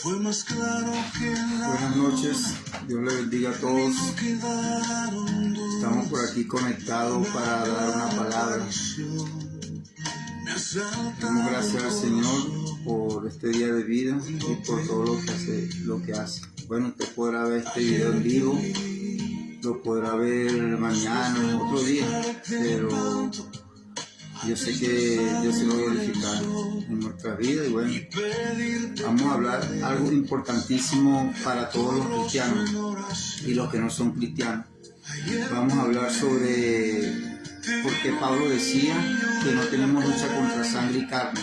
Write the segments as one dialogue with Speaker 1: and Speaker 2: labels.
Speaker 1: Buenas noches, Dios les bendiga a todos. Estamos por aquí conectados para dar una palabra. Damos gracias al Señor por este día de vida y por todo lo que hace. Bueno, usted podrá ver este video en vivo, lo podrá ver mañana, otro día, pero yo sé que Dios se va a glorificar en nuestras vidas. Y bueno, vamos a hablar algo importantísimo para todos los cristianos y los que no son cristianos. Vamos a hablar sobre por qué Pablo decía que no tenemos lucha contra sangre y carne.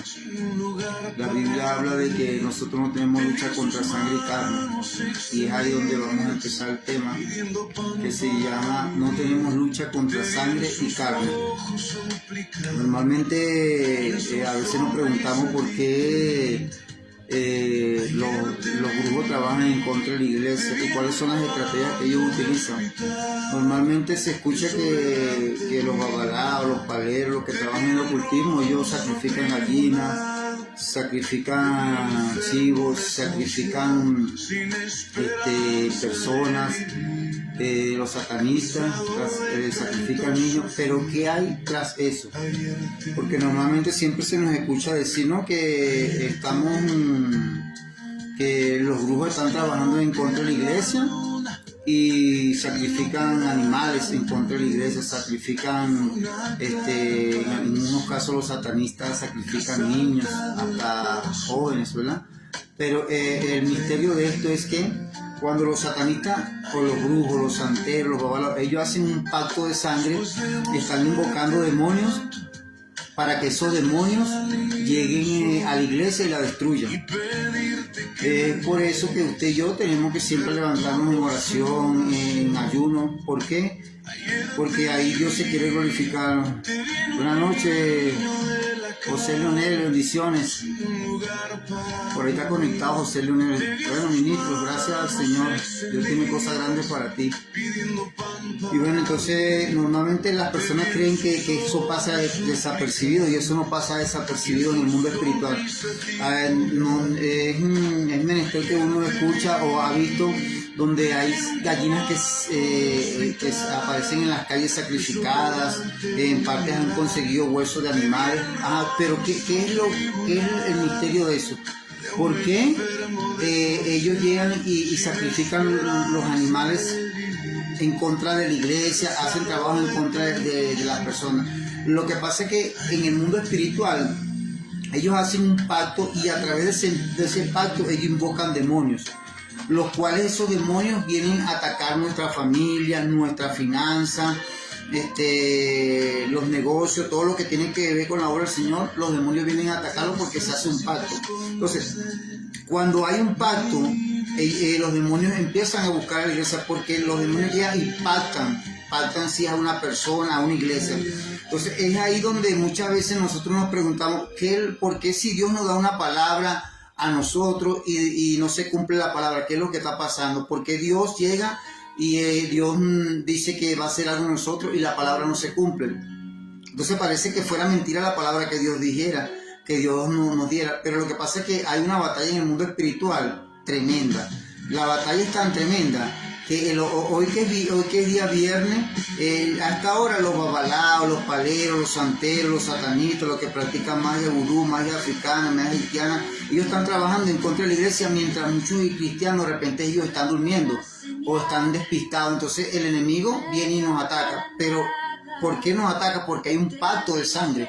Speaker 1: La Biblia habla de que nosotros no tenemos lucha contra sangre y carne, y es ahí donde vamos a empezar el tema, que se llama no tenemos lucha contra sangre y carne. Normalmente a veces nos preguntamos por qué los grupos trabajan en contra de la iglesia y cuáles son las estrategias que ellos utilizan. Normalmente se escucha que los babalaos, los paleros, los que trabajan en el ocultismo, ellos sacrifican gallinas, sacrifican chivos, sacrifican personas. Los satanistas sacrifican niños, pero ¿qué hay tras eso? Porque normalmente siempre se nos escucha decir, ¿no?, que los grupos están trabajando en contra de la iglesia y sacrifican animales en contra de la iglesia, sacrifican, en unos casos los satanistas sacrifican niños, hasta jóvenes, ¿verdad? Pero el misterio de esto es que cuando los satanistas o los brujos, los santeros, los babalos, ellos hacen un pacto de sangre, están invocando demonios para que esos demonios lleguen a la iglesia y la destruyan. Es por eso que usted y yo tenemos que siempre levantarnos en oración, en ayuno. ¿Por qué? Porque ahí Dios se quiere glorificar. Buenas noches, José Leonel, bendiciones. Por ahí está conectado José Leonel. Bueno, ministro, gracias al Señor. Dios tiene cosas grandes para ti. Y bueno, entonces normalmente las personas creen que eso pasa desapercibido, y eso no pasa desapercibido en el mundo espiritual. Es menester que uno escucha o ha visto donde hay gallinas que aparecen en las calles sacrificadas, en partes han conseguido huesos de animales. Pero ¿qué es el misterio de eso? ¿Por qué ellos llegan y sacrifican los animales en contra de la iglesia, hacen trabajo en contra de las personas? Lo que pasa es que en el mundo espiritual ellos hacen un pacto, y a través de ese pacto ellos invocan demonios, los cuales esos demonios vienen a atacar nuestra familia, nuestra finanza, los negocios, todo lo que tiene que ver con la obra del Señor. Los demonios vienen a atacarlo porque se hace un pacto. Entonces, cuando hay un pacto, los demonios empiezan a buscar a la iglesia, porque los demonios llegan y pactan si a una persona, a una iglesia. Entonces es ahí donde muchas veces nosotros nos preguntamos ¿por qué si Dios nos da una palabra a nosotros y no se cumple la palabra? ¿Qué es lo que está pasando? Porque Dios llega y Dios dice que va a hacer algo en nosotros y la palabra no se cumple. Entonces parece que fuera mentira la palabra que Dios dijera, que Dios nos diera. Pero lo que pasa es que hay una batalla en el mundo espiritual tremenda. La batalla es tan tremenda que hoy que es día viernes, hasta ahora los babalaos, los paleros, los santeros, los satanistas, los que practican magia vudú, magia africana, magia haitiana, ellos están trabajando en contra de la iglesia, mientras muchos cristianos de repente ellos están durmiendo o están despistados. Entonces el enemigo viene y nos ataca. Pero ¿por qué nos ataca? Porque hay un pacto de sangre.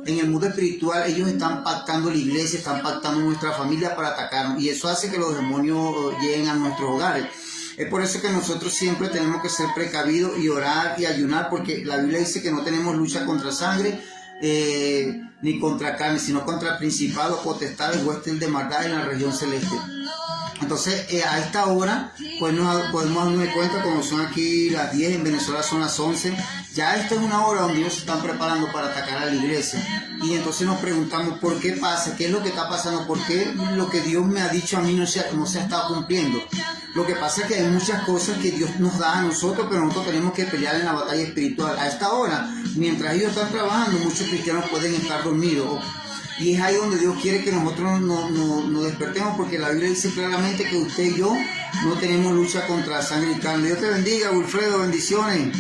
Speaker 1: En el mundo espiritual ellos están pactando la iglesia, están pactando nuestra familia para atacarnos, y eso hace que los demonios lleguen a nuestros hogares. Es por eso que nosotros siempre tenemos que ser precavidos y orar y ayunar, porque la Biblia dice que no tenemos lucha contra sangre ni contra carne, sino contra principados, potestades, huestes de maldad en la región celeste. Entonces a esta hora pues podemos darnos cuenta, como son aquí las 10, en Venezuela son las 11, ya esta es una hora donde ellos se están preparando para atacar a la iglesia. Y entonces nos preguntamos ¿por qué pasa? ¿Qué es lo que está pasando? ¿Por qué lo que Dios me ha dicho a mí no se ha estado cumpliendo? Lo que pasa es que hay muchas cosas que Dios nos da a nosotros, pero nosotros tenemos que pelear en la batalla espiritual. A esta hora, mientras ellos están trabajando, muchos cristianos pueden estar dormidos. Y es ahí donde Dios quiere que nosotros nos despertemos, porque la Biblia dice claramente que usted y yo no tenemos lucha contra sangre y carne. Dios te bendiga, Wilfredo, bendiciones.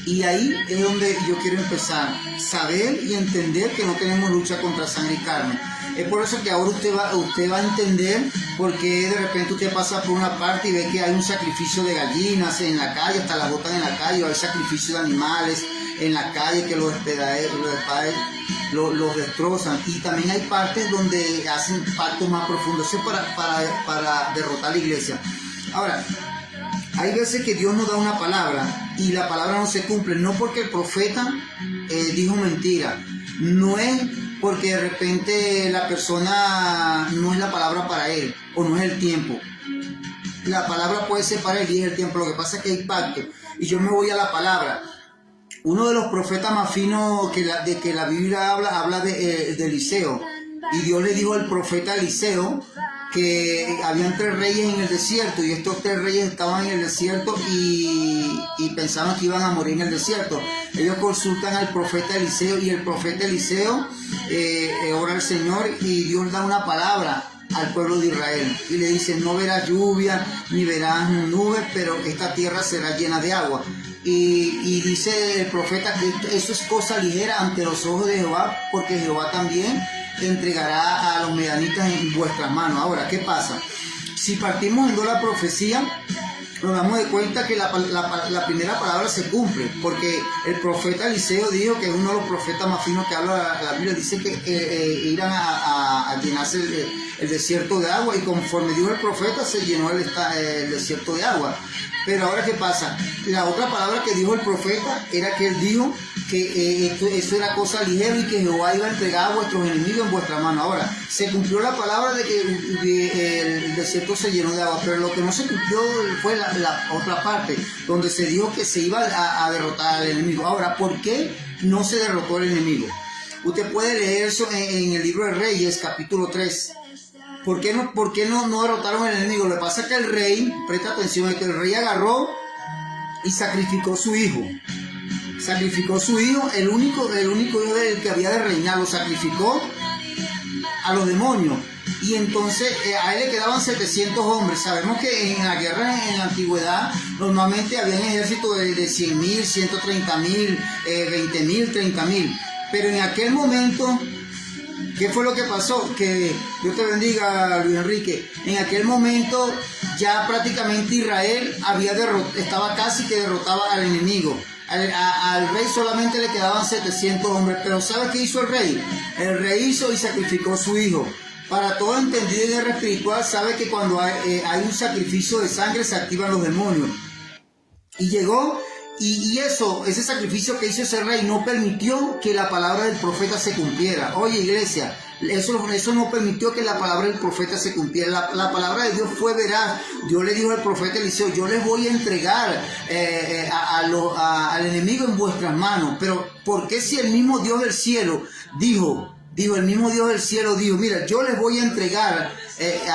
Speaker 1: Y ahí es donde yo quiero empezar, saber y entender que no tenemos lucha contra sangre y carne. Es por eso que ahora usted va a entender por qué de repente usted pasa por una parte y ve que hay un sacrificio de gallinas en la calle, hasta las botan en la calle, o hay sacrificio de animales en la calle que los destrozan. Y también hay partes donde hacen pactos más profundos. Eso es para derrotar a la iglesia. Ahora, hay veces que Dios nos da una palabra y la palabra no se cumple, no porque el profeta dijo mentira, no es porque de repente la persona no es la palabra para él o no es el tiempo. La palabra puede ser para él y es el tiempo. Lo que pasa es que hay pacto. Y yo me voy a la palabra. Uno de los profetas más finos de que la Biblia habla de Eliseo. Y Dios le dijo al profeta Eliseo que habían 3 reyes en el desierto, y estos 3 reyes estaban en el desierto y pensaban que iban a morir en el desierto. Ellos consultan al profeta Eliseo, y el profeta Eliseo ora al Señor, y Dios da una palabra al pueblo de Israel y le dice: no verás lluvia ni verás nubes, pero esta tierra será llena de agua. Y dice el profeta que eso es cosa ligera ante los ojos de Jehová, porque Jehová también entregará a los medianitas en vuestras manos. Ahora, ¿qué pasa? Si partimos en la profecía, nos damos de cuenta que la primera palabra se cumple, porque el profeta Eliseo dijo, que es uno de los profetas más finos que habla la Biblia, dice que irán a llenarse el desierto de agua, y conforme dijo el profeta se llenó el desierto de agua. Pero ahora, ¿qué pasa? La otra palabra que dijo el profeta era que él dijo que eso era cosa ligera y que Jehová iba a entregar a vuestros enemigos en vuestra mano. Ahora, se cumplió la palabra de que el desierto se llenó de agua, pero lo que no se cumplió fue la otra parte, donde se dijo que se iba a derrotar al enemigo. Ahora, ¿por qué no se derrotó el enemigo? Usted puede leer eso en el libro de Reyes, capítulo 3. ¿Por qué no derrotaron al enemigo? Lo que pasa es que el rey, presta atención, es que el rey agarró y sacrificó su hijo. Sacrificó su hijo, el único hijo del que había de reinar, lo sacrificó a los demonios. Y entonces a él le quedaban 700 hombres. Sabemos que en la guerra en la antigüedad normalmente había un ejército de 100.000, 130.000, 20.000, 30.000. Pero en aquel momento, ¿qué fue lo que pasó? Que Dios te bendiga, Luis Enrique. En aquel momento ya prácticamente Israel estaba casi que derrotaba al enemigo. Al rey solamente le quedaban 700 hombres. Pero ¿sabes qué hizo el rey? El rey hizo y sacrificó a su hijo. Para todo entendido en guerra espiritual, sabe que cuando hay un sacrificio de sangre se activan los demonios. Y llegó, y ese sacrificio que hizo ese rey no permitió que la palabra del profeta se cumpliera. Oye, iglesia, eso no permitió que la palabra del profeta se cumpliera. La palabra de Dios fue veraz. Dios le dijo al profeta Eliseo: yo les voy a entregar al enemigo en vuestras manos. Pero ¿por qué, si el mismo Dios del cielo dijo, mira, yo les voy a entregar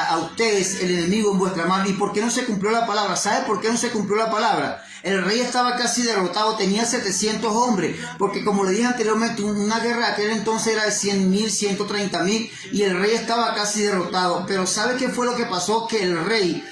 Speaker 1: a ustedes el enemigo en vuestra mano? ¿Y por qué no se cumplió la palabra? ¿Sabe por qué no se cumplió la palabra? El rey estaba casi derrotado, tenía 700 hombres, porque como le dije anteriormente, una guerra de aquel entonces era de 100.000, 130.000, y el rey estaba casi derrotado. Pero ¿sabe qué fue lo que pasó? Que el rey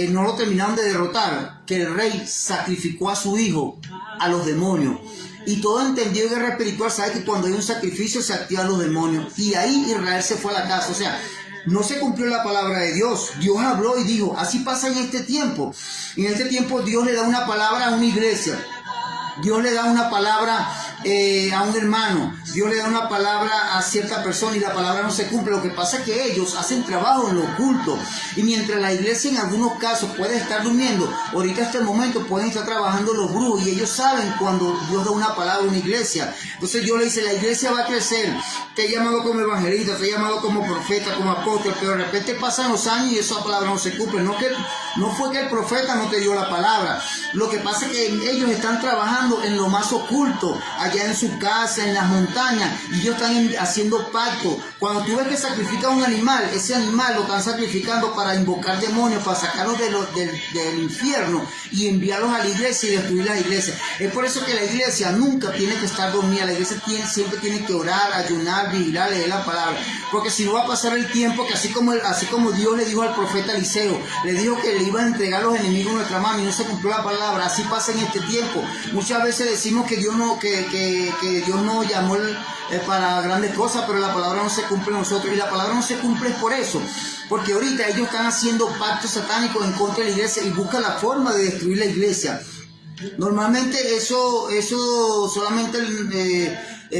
Speaker 1: no lo terminaron de derrotar, que el rey sacrificó a su hijo a los demonios. Y todo entendido en guerra espiritual sabe que cuando hay un sacrificio se activan los demonios. Y ahí Israel se fue a la casa. O sea, no se cumplió la palabra de Dios. Dios habló y dijo: así pasa en este tiempo. En este tiempo Dios le da una palabra a una iglesia. Dios le da una palabra a un hermano. Dios le da una palabra a cierta persona y la palabra no se cumple. Lo que pasa es que ellos hacen trabajo en lo oculto. Y mientras la iglesia en algunos casos puede estar durmiendo, ahorita hasta el momento pueden estar trabajando los brujos. Y ellos saben cuando Dios da una palabra a una iglesia. Entonces Dios le dice: la iglesia va a crecer. Te he llamado como evangelista, te he llamado como profeta, como apóstol. Pero de repente pasan los años y esa palabra no se cumple. No fue que el profeta no te dio la palabra. Lo que pasa es que ellos están trabajando en lo más oculto, allá allá en su casa, en las montañas, y ellos están haciendo pacto. Cuando tú ves que sacrifican un animal, ese animal lo están sacrificando para invocar demonios, para sacarlos del infierno y enviarlos a la iglesia y destruir la iglesia. Es por eso que la iglesia nunca tiene que estar dormida. La iglesia siempre tiene que orar, ayunar, vigilar, leer la palabra, porque si no va a pasar el tiempo que así como Dios le dijo al profeta Eliseo, le dijo que le iba a entregar los enemigos en nuestra mano y no se cumplió la palabra. Así pasa en este tiempo. Muchas veces decimos que Dios no llamó para grandes cosas, pero la palabra no se cumple en nosotros, y la palabra no se cumple por eso, porque ahorita ellos están haciendo pactos satánicos en contra de la iglesia y buscan la forma de destruir la iglesia. Normalmente eso solamente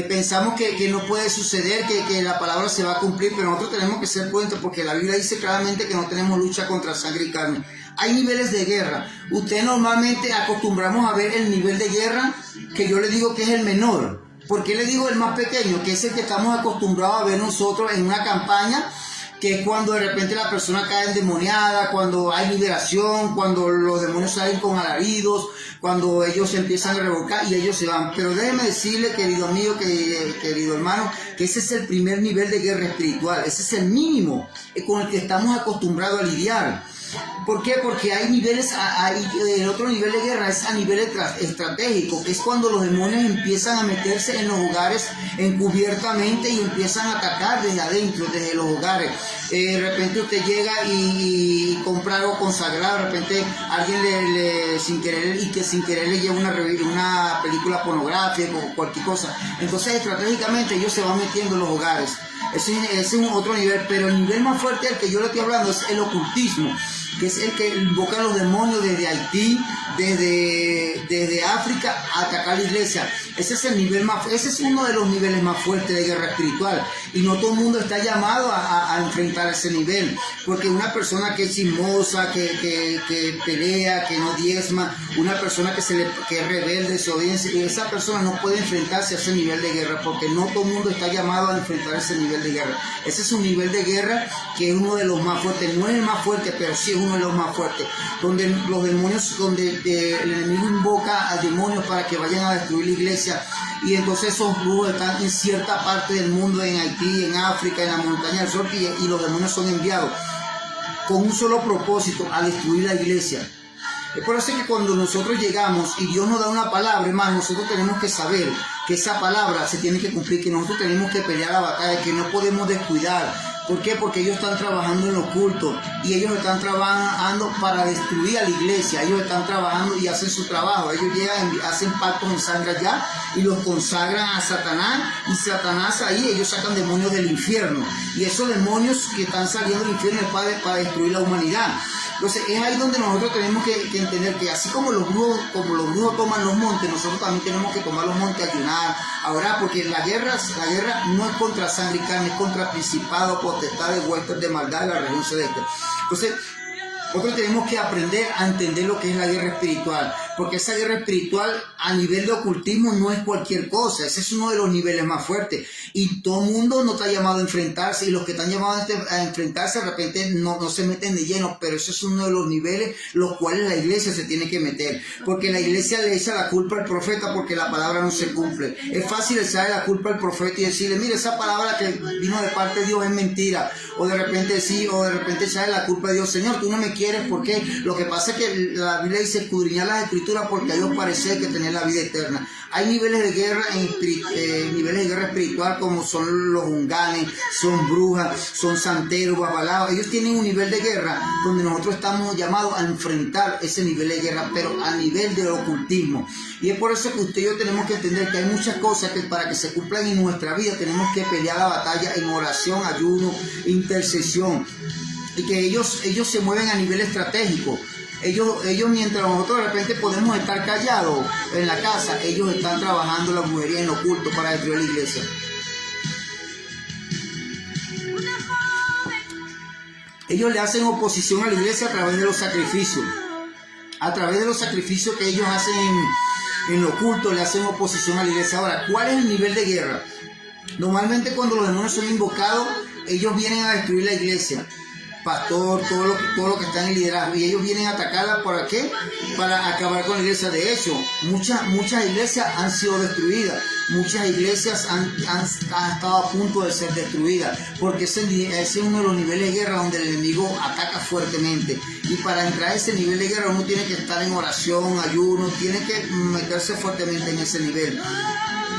Speaker 1: pensamos que no puede suceder, que la palabra se va a cumplir, pero nosotros tenemos que ser prudentes, porque la Biblia dice claramente que no tenemos lucha contra sangre y carne. Hay niveles de guerra. Usted normalmente acostumbramos a ver el nivel de guerra que yo le digo que es el menor. ¿Por qué le digo el más pequeño? Que es el que estamos acostumbrados a ver nosotros en una campaña, que es cuando de repente la persona cae endemoniada, cuando hay liberación, cuando los demonios salen con alaridos, cuando ellos empiezan a revolcar y ellos se van. Pero déjeme decirle, querido amigo, querido hermano, que ese es el primer nivel de guerra espiritual. Ese es el mínimo con el que estamos acostumbrados a lidiar. ¿Por qué? Porque hay niveles, el otro nivel de guerra es a nivel estratégico, que es cuando los demonios empiezan a meterse en los hogares encubiertamente y empiezan a atacar desde adentro, desde los hogares. De repente usted llega y compra algo consagrado, de repente alguien sin querer le lleva una película pornográfica o cualquier cosa. Entonces estratégicamente ellos se van metiendo en los hogares. Ese es un otro nivel, pero el nivel más fuerte del que yo le estoy hablando es el ocultismo, que es el que invoca a los demonios desde Haití, desde África, a atacar la iglesia. Ese es uno de los niveles más fuertes de guerra espiritual, y no todo el mundo está llamado a enfrentar ese nivel, porque una persona que es chismosa, que pelea, que no diezma, una persona que es rebelde, desobediente, esa persona no puede enfrentarse a ese nivel de guerra, porque no todo el mundo está llamado a enfrentar ese nivel de guerra. Ese es un nivel de guerra que es uno de los más fuertes, no es el más fuerte, pero sí es uno de los más fuertes, donde los demonios, donde el enemigo invoca a demonios para que vayan a destruir la iglesia, y entonces esos brujos están en cierta parte del mundo, en Haití, en África, en la montaña del sur, y los demonios son enviados con un solo propósito: a destruir la iglesia. Es por eso que cuando nosotros llegamos y Dios nos da una palabra, hermano, nosotros tenemos que saber que esa palabra se tiene que cumplir, que nosotros tenemos que pelear la batalla, que no podemos descuidar. ¿Por qué? Porque ellos están trabajando en lo oculto, y ellos están trabajando para destruir a la iglesia. Ellos están trabajando y hacen su trabajo. Ellos llegan, hacen pactos en sangre allá y los consagran a Satanás, y Satanás ahí ellos sacan demonios del infierno, y esos demonios que están saliendo del infierno es para destruir la humanidad. Entonces es ahí donde nosotros tenemos que entender que así como los brujos toman los montes, nosotros también tenemos que tomar los montes, ayunar, a orar, porque la guerra no es contra sangre y carne, es contra principados, potestades, huestes de maldad de la región celeste. Entonces nosotros tenemos que aprender a entender lo que es la guerra espiritual, porque esa guerra espiritual a nivel de ocultismo no es cualquier cosa. Ese es uno de los niveles más fuertes, y todo el mundo no está llamado a enfrentarse, y los que están llamados a enfrentarse de repente no se meten de lleno, pero ese es uno de los niveles los cuales la iglesia se tiene que meter, porque la iglesia le echa la culpa al profeta porque la palabra no se cumple. Es fácil echarle la culpa al profeta y decirle: mire, esa palabra que vino de parte de Dios es mentira, o de repente echarle la culpa a Dios: Señor, tú no me quieres, porque lo que pasa es que la Biblia dice escudriñar las escrituras, porque a Dios parece que tener la vida eterna. Hay niveles de guerra espiritual, como son los hunganes, son brujas, son santeros, babalaos. Ellos tienen un nivel de guerra donde nosotros estamos llamados a enfrentar ese nivel de guerra, pero a nivel de ocultismo. Y es por eso que usted y yo tenemos que entender que hay muchas cosas que para que se cumplan en nuestra vida tenemos que pelear la batalla en oración, ayuno, intercesión, y que ellos se mueven a nivel estratégico. Ellos mientras nosotros de repente podemos estar callados en la casa, ellos están trabajando la brujería en lo oculto para destruir la iglesia. Ellos le hacen oposición a la iglesia a través de los sacrificios. A través de los sacrificios que ellos hacen en lo oculto, le hacen oposición a la iglesia. Ahora, ¿cuál es el nivel de guerra? Normalmente cuando los demonios son invocados, ellos vienen a destruir la iglesia. Pastor, todo lo que está en el liderazgo, y ellos vienen a atacarla. ¿Para qué? Para acabar con la iglesia. De hecho, muchas iglesias han sido destruidas muchas iglesias han estado a punto de ser destruidas, porque ese es uno de los niveles de guerra donde el enemigo ataca fuertemente. Y para entrar a ese nivel de guerra uno tiene que estar en oración, ayuno, tiene que meterse fuertemente en ese nivel.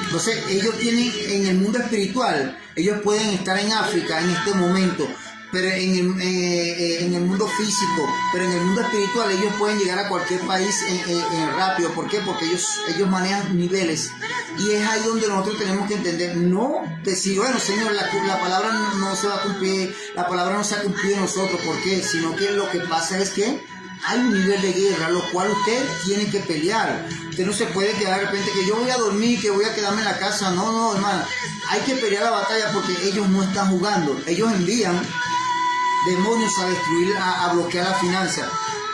Speaker 1: Entonces ellos tienen en el mundo espiritual, ellos pueden estar en África en este momento, pero en el mundo físico, pero en el mundo espiritual ellos pueden llegar a cualquier país rápido. ¿Por qué? Porque ellos manejan niveles. Y es ahí donde nosotros tenemos que entender, no decir, bueno, Señor, la palabra no se va a cumplir, la palabra no se ha cumplido en nosotros. ¿Por qué? Sino que lo que pasa es que hay un nivel de guerra, lo cual usted tiene que pelear. Usted no se puede quedar de repente que yo voy a dormir, que voy a quedarme en la casa. No, hermano. Hay que pelear la batalla porque ellos no están jugando. Ellos envían demonios a destruir, a bloquear la finanza.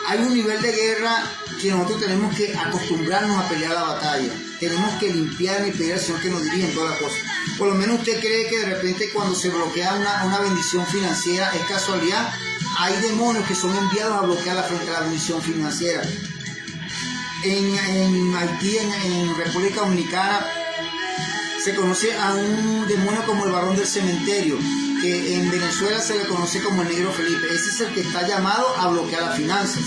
Speaker 1: Hay un nivel de guerra que nosotros tenemos que acostumbrarnos a pelear la batalla. Tenemos que limpiar y pedir al Señor que nos dirija en todas las cosas. Por lo menos usted cree que de repente cuando se bloquea una bendición financiera es casualidad. Hay demonios que son enviados a bloquear la bendición financiera. En Haití, en República Dominicana, se conoce a un demonio como el varón del cementerio, que en Venezuela se le conoce como el negro Felipe. Ese es el que está llamado a bloquear las finanzas.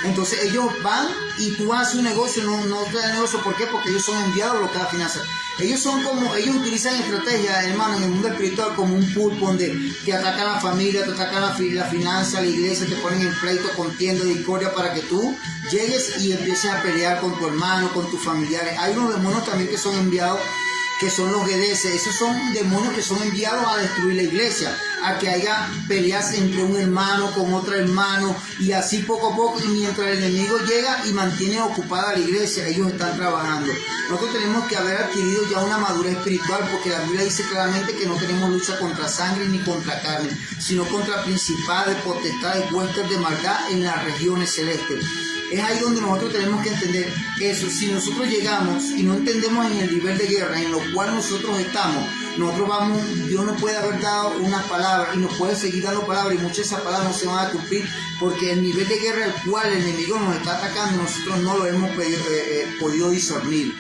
Speaker 1: Entonces ellos van y tú haces un negocio, no te da negocio. ¿Por qué? Porque ellos son enviados a bloquear las finanzas. Ellos utilizan estrategias, hermano, en el mundo espiritual como un pulpo donde te atacan la familia, te atacan la finanza, la iglesia, te ponen en pleito, contienda, discordia para que tú llegues y empieces a pelear con tu hermano, con tus familiares. Hay unos demonios también que son enviados, que son los guedeses. Esos son demonios que son enviados a destruir la iglesia, a que haya peleas entre un hermano con otro hermano, y así poco a poco, y mientras el enemigo llega y mantiene ocupada la iglesia, ellos están trabajando. Nosotros tenemos que haber adquirido ya una madurez espiritual, porque la Biblia dice claramente que no tenemos lucha contra sangre ni contra carne, sino contra principados, potestades, huestes de maldad en las regiones celestes. Es ahí donde nosotros tenemos que entender eso. Si nosotros llegamos y no entendemos en el nivel de guerra en lo cual nosotros estamos, Dios nos puede haber dado unas palabras y nos puede seguir dando palabras, y muchas de esas palabras no se van a cumplir, porque el nivel de guerra al cual el enemigo nos está atacando, nosotros no lo hemos podido discernir.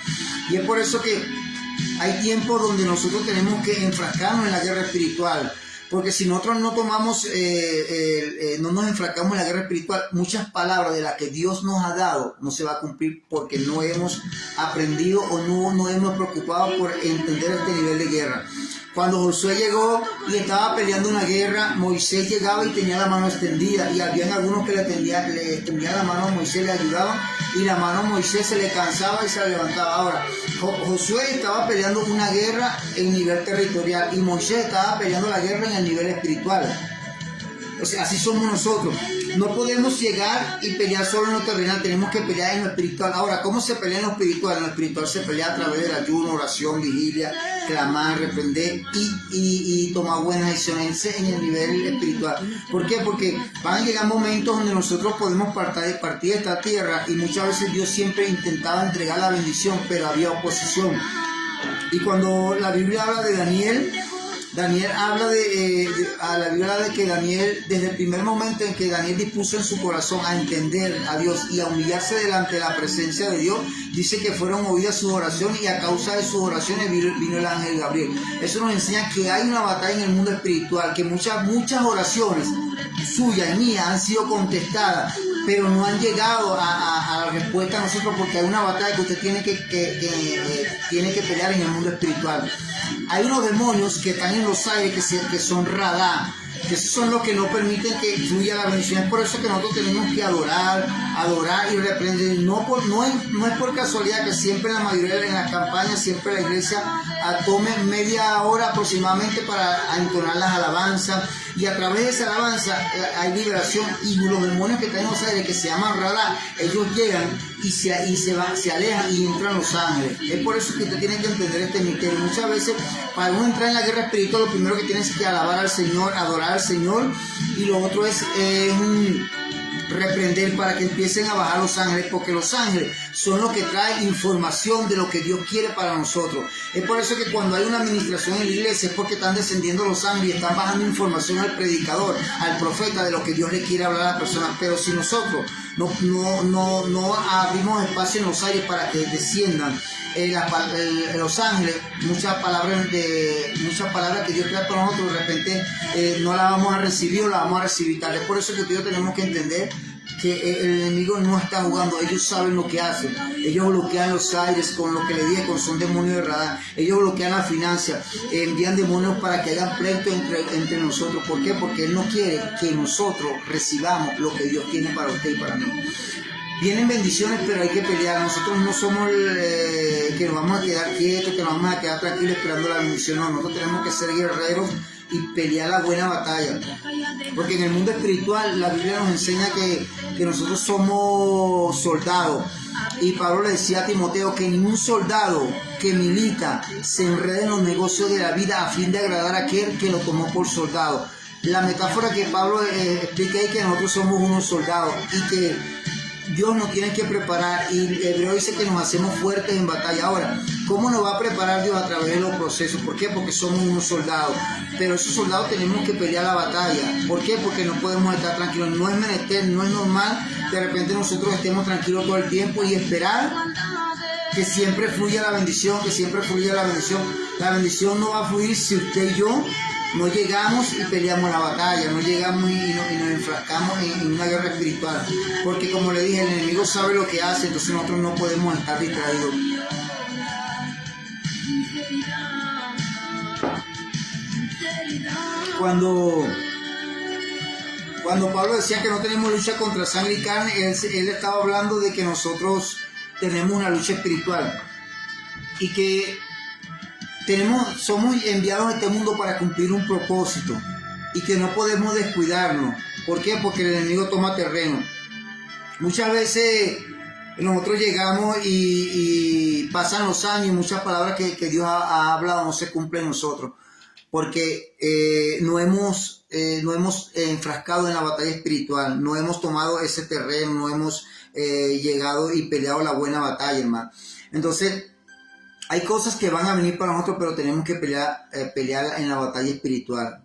Speaker 1: Y es por eso que hay tiempos donde nosotros tenemos que enfrascarnos en la guerra espiritual. Porque si nosotros no tomamos, no nos enfrascamos en la guerra espiritual, muchas palabras de las que Dios nos ha dado no se va a cumplir, porque no hemos aprendido o no hemos preocupado por entender este nivel de guerra. Cuando Josué llegó y estaba peleando una guerra, Moisés llegaba y tenía la mano extendida, y habían algunos que le extendían la mano a Moisés, le ayudaban, y la mano a Moisés se le cansaba y se levantaba. Ahora, Josué estaba peleando una guerra en nivel territorial, y Moisés estaba peleando la guerra en el nivel espiritual. O sea, así somos nosotros. No podemos llegar y pelear solo en lo terrenal, tenemos que pelear en lo espiritual. Ahora, ¿cómo se pelea en lo espiritual? En lo espiritual se pelea a través del ayuno, oración, vigilia, clamar, reprender y tomar buenas decisiones en el nivel espiritual. ¿Por qué? Porque van a llegar momentos donde nosotros podemos partir de esta tierra, y muchas veces Dios siempre intentaba entregar la bendición, pero había oposición. Y cuando la Biblia habla de Daniel habla la Biblia de que Daniel, desde el primer momento en que Daniel dispuso en su corazón a entender a Dios y a humillarse delante de la presencia de Dios, dice que fueron oídas sus oraciones, y a causa de sus oraciones vino el ángel Gabriel. Eso nos enseña que hay una batalla en el mundo espiritual, que muchas oraciones suyas y mías han sido contestadas, pero no han llegado a la respuesta a nosotros, porque hay una batalla que usted tiene que pelear en el mundo espiritual. Hay unos demonios que están en los aires que son radá, que esos son los que no permiten que fluya la bendición. Es por eso que nosotros tenemos que adorar y reprender. No es por casualidad que siempre, la mayoría de las campañas, siempre la iglesia tome media hora aproximadamente para entonar las alabanzas, y a través de esa alabanza hay liberación, y los demonios que están en los aires, que se llaman radá, ellos llegan y se alejan, y entran los ángeles. Es por eso que usted tiene que entender este misterio. Muchas veces, para uno entrar en la guerra espiritual, lo primero que tienes que alabar al Señor, adorar al Señor, y lo otro es reprender, para que empiecen a bajar los ángeles, porque los ángeles son los que traen información de lo que Dios quiere para nosotros. Es por eso que cuando hay una administración en la iglesia es porque están descendiendo los ángeles y están bajando información al predicador, al profeta, de lo que Dios le quiere hablar a la persona. Pero si nosotros no abrimos espacio en los aires para que desciendan los ángeles, muchas palabras que Dios crea para nosotros, de repente no las vamos a recibir o las vamos a recibir tarde. Es por eso que Dios tenemos que entender que el enemigo no está jugando. Ellos saben lo que hacen. Ellos bloquean los aires con lo que le dije, con son demonios de radar. Ellos bloquean la financia, envían demonios para que hagan pleito entre nosotros. ¿Por qué? Porque Él no quiere que nosotros recibamos lo que Dios tiene para usted y para mí. Vienen bendiciones, pero hay que pelear. Nosotros no somos que nos vamos a quedar quietos, que nos vamos a quedar tranquilos esperando la bendición. No, nosotros tenemos que ser guerreros y pelear la buena batalla. Porque en el mundo espiritual la Biblia nos enseña que nosotros somos soldados. Y Pablo le decía a Timoteo que ningún soldado que milita se enrede en los negocios de la vida a fin de agradar a aquel que lo tomó por soldado. La metáfora que Pablo explica es que nosotros somos unos soldados y que Dios nos tiene que preparar, y el Hebreo dice que nos hacemos fuertes en batalla. Ahora, ¿cómo nos va a preparar Dios? A través de los procesos. ¿Por qué? Porque somos unos soldados, pero esos soldados tenemos que pelear la batalla. ¿Por qué? Porque no podemos estar tranquilos. No es menester, no es normal de repente nosotros estemos tranquilos todo el tiempo y esperar que siempre fluya la bendición, que siempre fluya la bendición. La bendición no va a fluir si usted y yo no llegamos y peleamos la batalla, no llegamos y nos enfrascamos en una guerra espiritual. Porque como le dije, el enemigo sabe lo que hace, entonces nosotros no podemos estar distraídos. Cuando Pablo decía que no tenemos lucha contra sangre y carne, él estaba hablando de que nosotros tenemos una lucha espiritual y que somos enviados a este mundo para cumplir un propósito y que no podemos descuidarnos. ¿Por qué? Porque el enemigo toma terreno. Muchas veces nosotros llegamos y pasan los años y muchas palabras que Dios ha hablado no se cumplen en nosotros, porque no hemos enfrascado en la batalla espiritual, no hemos tomado ese terreno, no hemos llegado y peleado la buena batalla, hermano. Entonces, hay cosas que van a venir para nosotros, pero tenemos que pelear en la batalla espiritual.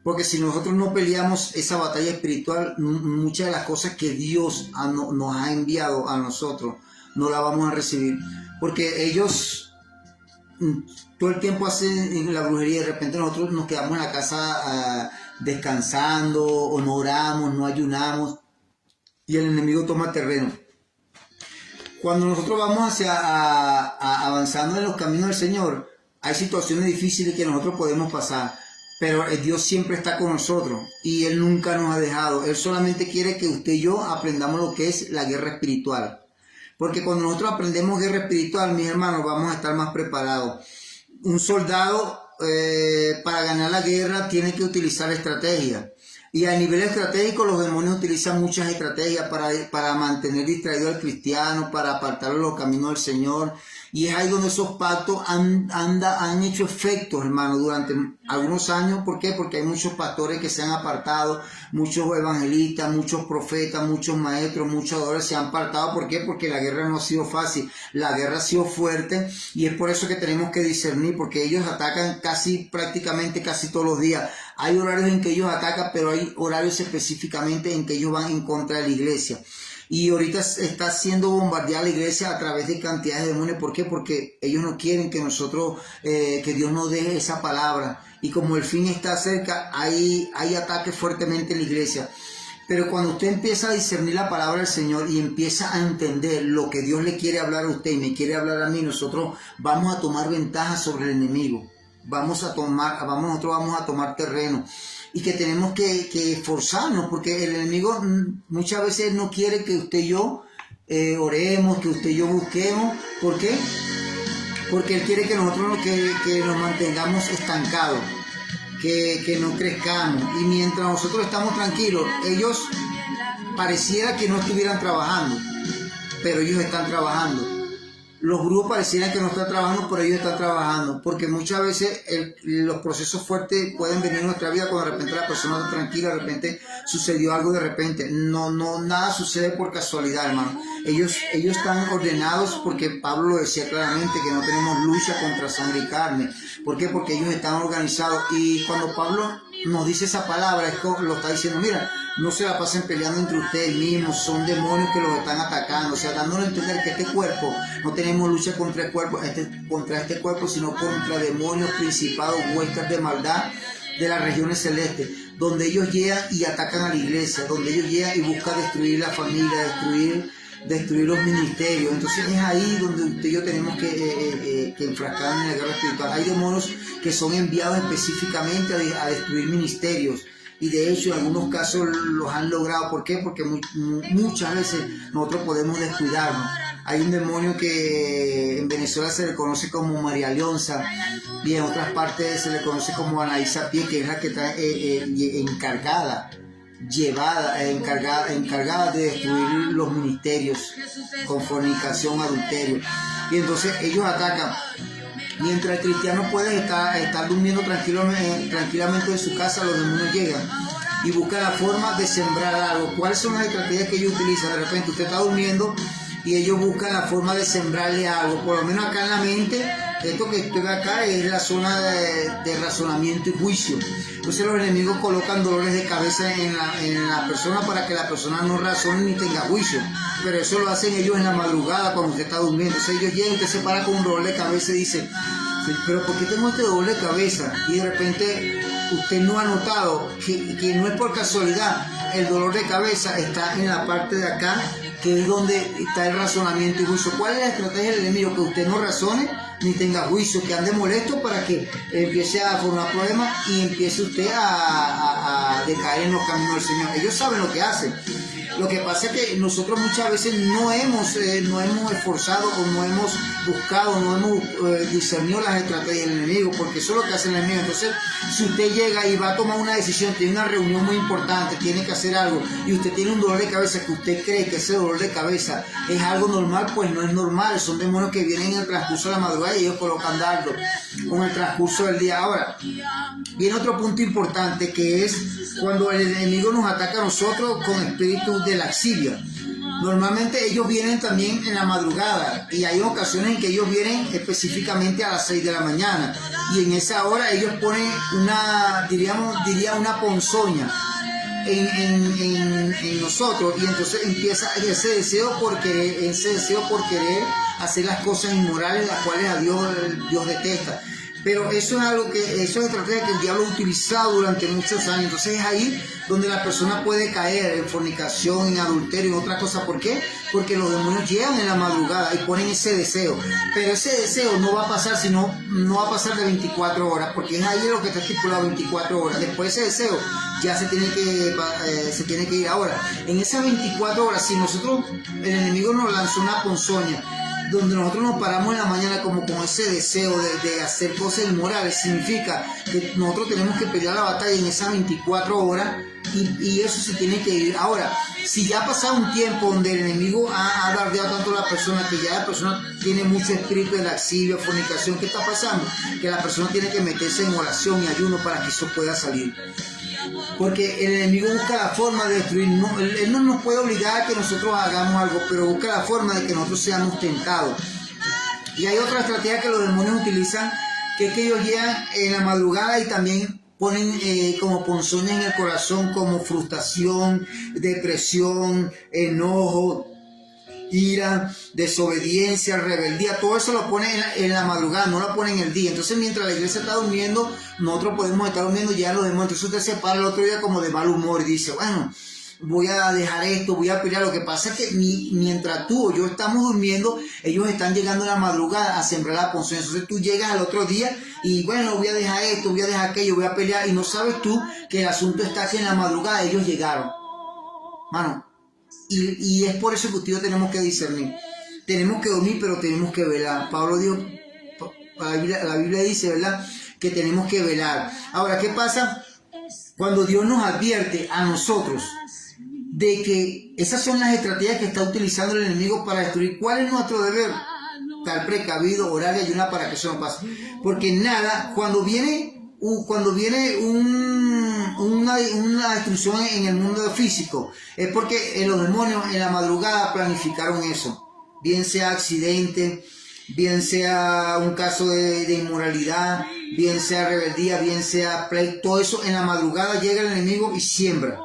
Speaker 1: Porque si nosotros no peleamos esa batalla espiritual, muchas de las cosas que Dios nos ha enviado a nosotros, no las vamos a recibir. Porque ellos todo el tiempo hacen la brujería y de repente nosotros nos quedamos en la casa descansando, o no oramos, no ayunamos, y el enemigo toma terreno. Cuando nosotros vamos avanzando en los caminos del Señor, hay situaciones difíciles que nosotros podemos pasar, pero Dios siempre está con nosotros y Él nunca nos ha dejado. Él solamente quiere que usted y yo aprendamos lo que es la guerra espiritual. Porque cuando nosotros aprendemos guerra espiritual, mis hermanos, vamos a estar más preparados. Un soldado para ganar la guerra tiene que utilizar estrategia. Y a nivel estratégico los demonios utilizan muchas estrategias para mantener distraído al cristiano, para apartarlo de los caminos del Señor. Y es ahí donde esos pactos han hecho efectos, hermano, durante algunos años. ¿Por qué? Porque hay muchos pastores que se han apartado, muchos evangelistas, muchos profetas, muchos maestros, muchos adoradores se han apartado. ¿Por qué? Porque la guerra no ha sido fácil, la guerra ha sido fuerte, y es por eso que tenemos que discernir, porque ellos atacan prácticamente casi todos los días. Hay horarios en que ellos atacan, pero hay horarios específicamente en que ellos van en contra de la iglesia. Y ahorita está siendo bombardeada la iglesia a través de cantidades de demonios. ¿Por qué? Porque ellos no quieren que nosotros, que Dios nos dé esa palabra. Y como el fin está cerca, hay ataques fuertemente en la iglesia. Pero cuando usted empieza a discernir la palabra del Señor y empieza a entender lo que Dios le quiere hablar a usted y me quiere hablar a mí, nosotros vamos a tomar ventaja sobre el enemigo. Nosotros vamos a tomar terreno. Y que tenemos que esforzarnos, porque el enemigo muchas veces no quiere que usted y yo oremos, que usted y yo busquemos. ¿Por qué? Porque él quiere que nosotros que nos mantengamos estancados, que no crezcamos. Y mientras nosotros estamos tranquilos, ellos pareciera que no estuvieran trabajando, pero ellos están trabajando. los grupos parecieran que no están trabajando, pero ellos están trabajando, porque muchas veces los procesos fuertes pueden venir en nuestra vida cuando de repente la persona está tranquila, de repente sucedió algo de repente. Nada sucede por casualidad, hermano. Ellos están ordenados porque Pablo lo decía claramente, que no tenemos lucha contra sangre y carne. ¿Por qué? Porque ellos están organizados. Y cuando Pablo nos dice esa palabra, esto lo está diciendo, mira, no se la pasen peleando entre ustedes mismos, son demonios que los están atacando, o sea, dándole a entender que este cuerpo, no tenemos lucha contra este cuerpo, sino contra demonios, principados, huestes de maldad de las regiones celestes, donde ellos llegan y atacan a la iglesia, donde ellos llegan y buscan destruir la familia, destruir los ministerios. Entonces es ahí donde usted y yo tenemos que enfrascarnos en la guerra espiritual. Hay demonios que son enviados específicamente a destruir ministerios. Y de hecho en algunos casos los han logrado. ¿Por qué? Porque muchas veces nosotros podemos descuidarnos. Hay un demonio que en Venezuela se le conoce como María Leonza y en otras partes se le conoce como Anaísa Pie, que es la que está encargada de destruir los ministerios con fornicación, adulterio. Y entonces ellos atacan. Mientras el cristiano puede estar durmiendo tranquilamente en su casa, los demonios llegan y buscan la forma de sembrar algo. ¿Cuáles son las estrategias que ellos utilizan? De repente usted está durmiendo y ellos buscan la forma de sembrarle algo. Por lo menos acá en la mente, esto que estoy acá es la zona de razonamiento y juicio. Entonces los enemigos colocan dolores de cabeza en la persona para que la persona no razone ni tenga juicio. Pero eso lo hacen ellos en la madrugada cuando usted está durmiendo. Entonces ellos llegan y usted se para con un dolor de cabeza y dice, pero ¿por qué tengo este dolor de cabeza? Y de repente usted no ha notado que no es por casualidad. El dolor de cabeza está en la parte de acá, que es donde está el razonamiento y juicio. ¿Cuál es la estrategia del enemigo? Que usted no razone ni tenga juicio, que ande molesto para que empiece a formar problemas y empiece usted a decaer en los caminos del Señor. Ellos saben lo que hacen. Lo que pasa es que nosotros muchas veces no hemos esforzado o no hemos buscado, no hemos discernido las estrategias del enemigo, porque eso es lo que hace el enemigo. Entonces, si usted llega y va a tomar una decisión, tiene una reunión muy importante, tiene que hacer algo, y usted tiene un dolor de cabeza que usted cree que ese dolor de cabeza es algo normal, pues no es normal. Son demonios que vienen en el transcurso de la madrugada y ellos colocan dardo con el transcurso del día. Ahora, viene otro punto importante, que es cuando el enemigo nos ataca a nosotros con espíritus de laxidia. Normalmente ellos vienen también en la madrugada y hay ocasiones en que ellos vienen específicamente a las 6 de la mañana y en esa hora ellos ponen diría una ponzoña en nosotros, y entonces empieza ese deseo por querer hacer las cosas inmorales, las cuales a Dios detesta. Pero eso es estrategia que el diablo ha utilizado durante muchos años. Entonces es ahí donde la persona puede caer en fornicación, en adulterio, en otra cosa. ¿Por qué? Porque los demonios llegan en la madrugada y ponen ese deseo. Pero ese deseo no va a pasar, no va a pasar de 24 horas, porque es ahí lo que está estipulado, 24 horas. Después ese deseo ya se tiene que ir. Ahora, en esas 24 horas, si el enemigo nos lanzó una ponzoña, donde nosotros nos paramos en la mañana como con ese deseo de hacer cosas inmorales, significa que nosotros tenemos que pelear la batalla en esas 24 horas y eso se tiene que ir. Ahora, si ya ha pasado un tiempo donde el enemigo ha alardeado tanto a la persona, que ya la persona tiene mucho espíritu de laxivia, fornicación, ¿qué está pasando? Que la persona tiene que meterse en oración y ayuno para que eso pueda salir. Porque el enemigo busca la forma de destruir. Él no nos puede obligar a que nosotros hagamos algo, pero busca la forma de que nosotros seamos tentados. Y hay otra estrategia que los demonios utilizan, que es que ellos llegan en la madrugada y también ponen como ponzoñas en el corazón, como frustración, depresión, enojo, ira, desobediencia, rebeldía. Todo eso lo ponen en la madrugada, no lo ponen en el día. Entonces mientras la iglesia está durmiendo, nosotros podemos estar durmiendo ya los demonios. Entonces usted se para el otro día como de mal humor y dice, bueno, voy a dejar esto, voy a pelear. Lo que pasa es que mientras tú o yo estamos durmiendo, ellos están llegando en la madrugada a sembrar la ponzoña. Entonces tú llegas al otro día y bueno, voy a dejar esto, voy a dejar aquello, voy a pelear, y no sabes tú que el asunto está que en la madrugada ellos llegaron. Mano, y es por eso que ustedes tenemos que discernir. Tenemos que dormir, pero tenemos que velar. Pablo dijo, la Biblia dice, ¿verdad?, que tenemos que velar. Ahora, ¿qué pasa cuando Dios nos advierte a nosotros de que esas son las estrategias que está utilizando el enemigo para destruir? ¿Cuál es nuestro deber? estar precavido, orar y ayunar para que eso no pase. Porque nada, cuando viene una destrucción en el mundo físico, es porque los demonios en la madrugada planificaron eso. Bien sea accidente, bien sea un caso de inmoralidad, bien sea rebeldía, bien sea play, todo eso en la madrugada llega el enemigo y siembra.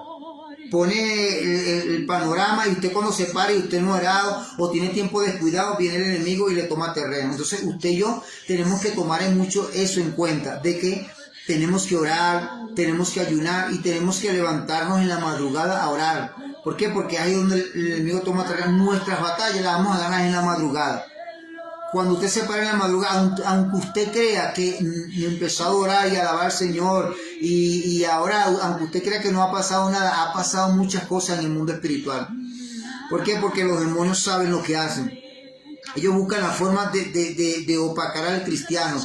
Speaker 1: Pone el panorama y usted cuando se para y usted no ha orado o tiene tiempo descuidado, viene el enemigo y le toma terreno. Entonces usted y yo tenemos que tomar mucho eso en cuenta, de que tenemos que orar, tenemos que ayunar y tenemos que levantarnos en la madrugada a orar. ¿Por qué? Porque ahí es donde el enemigo toma terreno. Nuestras batallas las vamos a ganar en la madrugada. Cuando usted se para en la madrugada, aunque usted crea que empezó a adorar y a alabar al Señor, y ahora, aunque usted crea que no ha pasado nada, ha pasado muchas cosas en el mundo espiritual. ¿Por qué? Porque los demonios saben lo que hacen. Ellos buscan la forma de opacar al cristiano,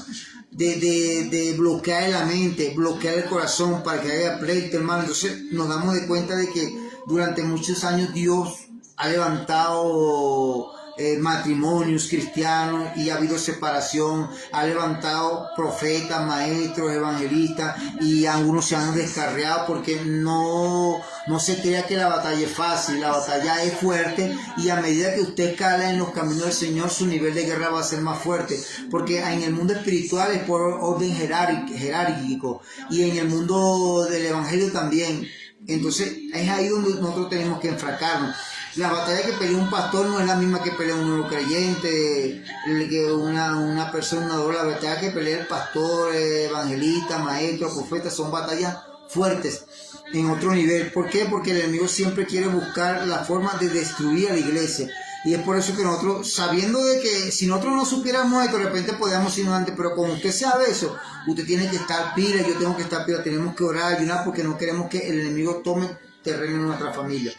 Speaker 1: de bloquear la mente, bloquear el corazón para que haya pleito, hermano. Entonces nos damos de cuenta de que durante muchos años Dios ha levantado matrimonios cristianos y ha habido separación, ha levantado profetas, maestros, evangelistas, y algunos se han descarriado porque no se crea que la batalla es fácil, la batalla es fuerte, y a medida que usted cala en los caminos del Señor, su nivel de guerra va a ser más fuerte, porque en el mundo espiritual es por orden jerárquico, y en el mundo del evangelio también. Entonces es ahí donde nosotros tenemos que enfrascarnos. La batalla que pelea un pastor no es la misma que pelea un nuevo creyente, que una persona, la batalla que pelea el pastor, evangelista, maestro, profeta, son batallas fuertes en otro nivel. ¿Por qué? Porque el enemigo siempre quiere buscar la forma de destruir a la iglesia. Y es por eso que nosotros, sabiendo de que si nosotros no supiéramos esto, de repente podíamos ir antes, pero como usted sabe eso, usted tiene que estar pila, yo tengo que estar pila, tenemos que orar, ayunar, porque no queremos que el enemigo tome terreno en nuestra familia.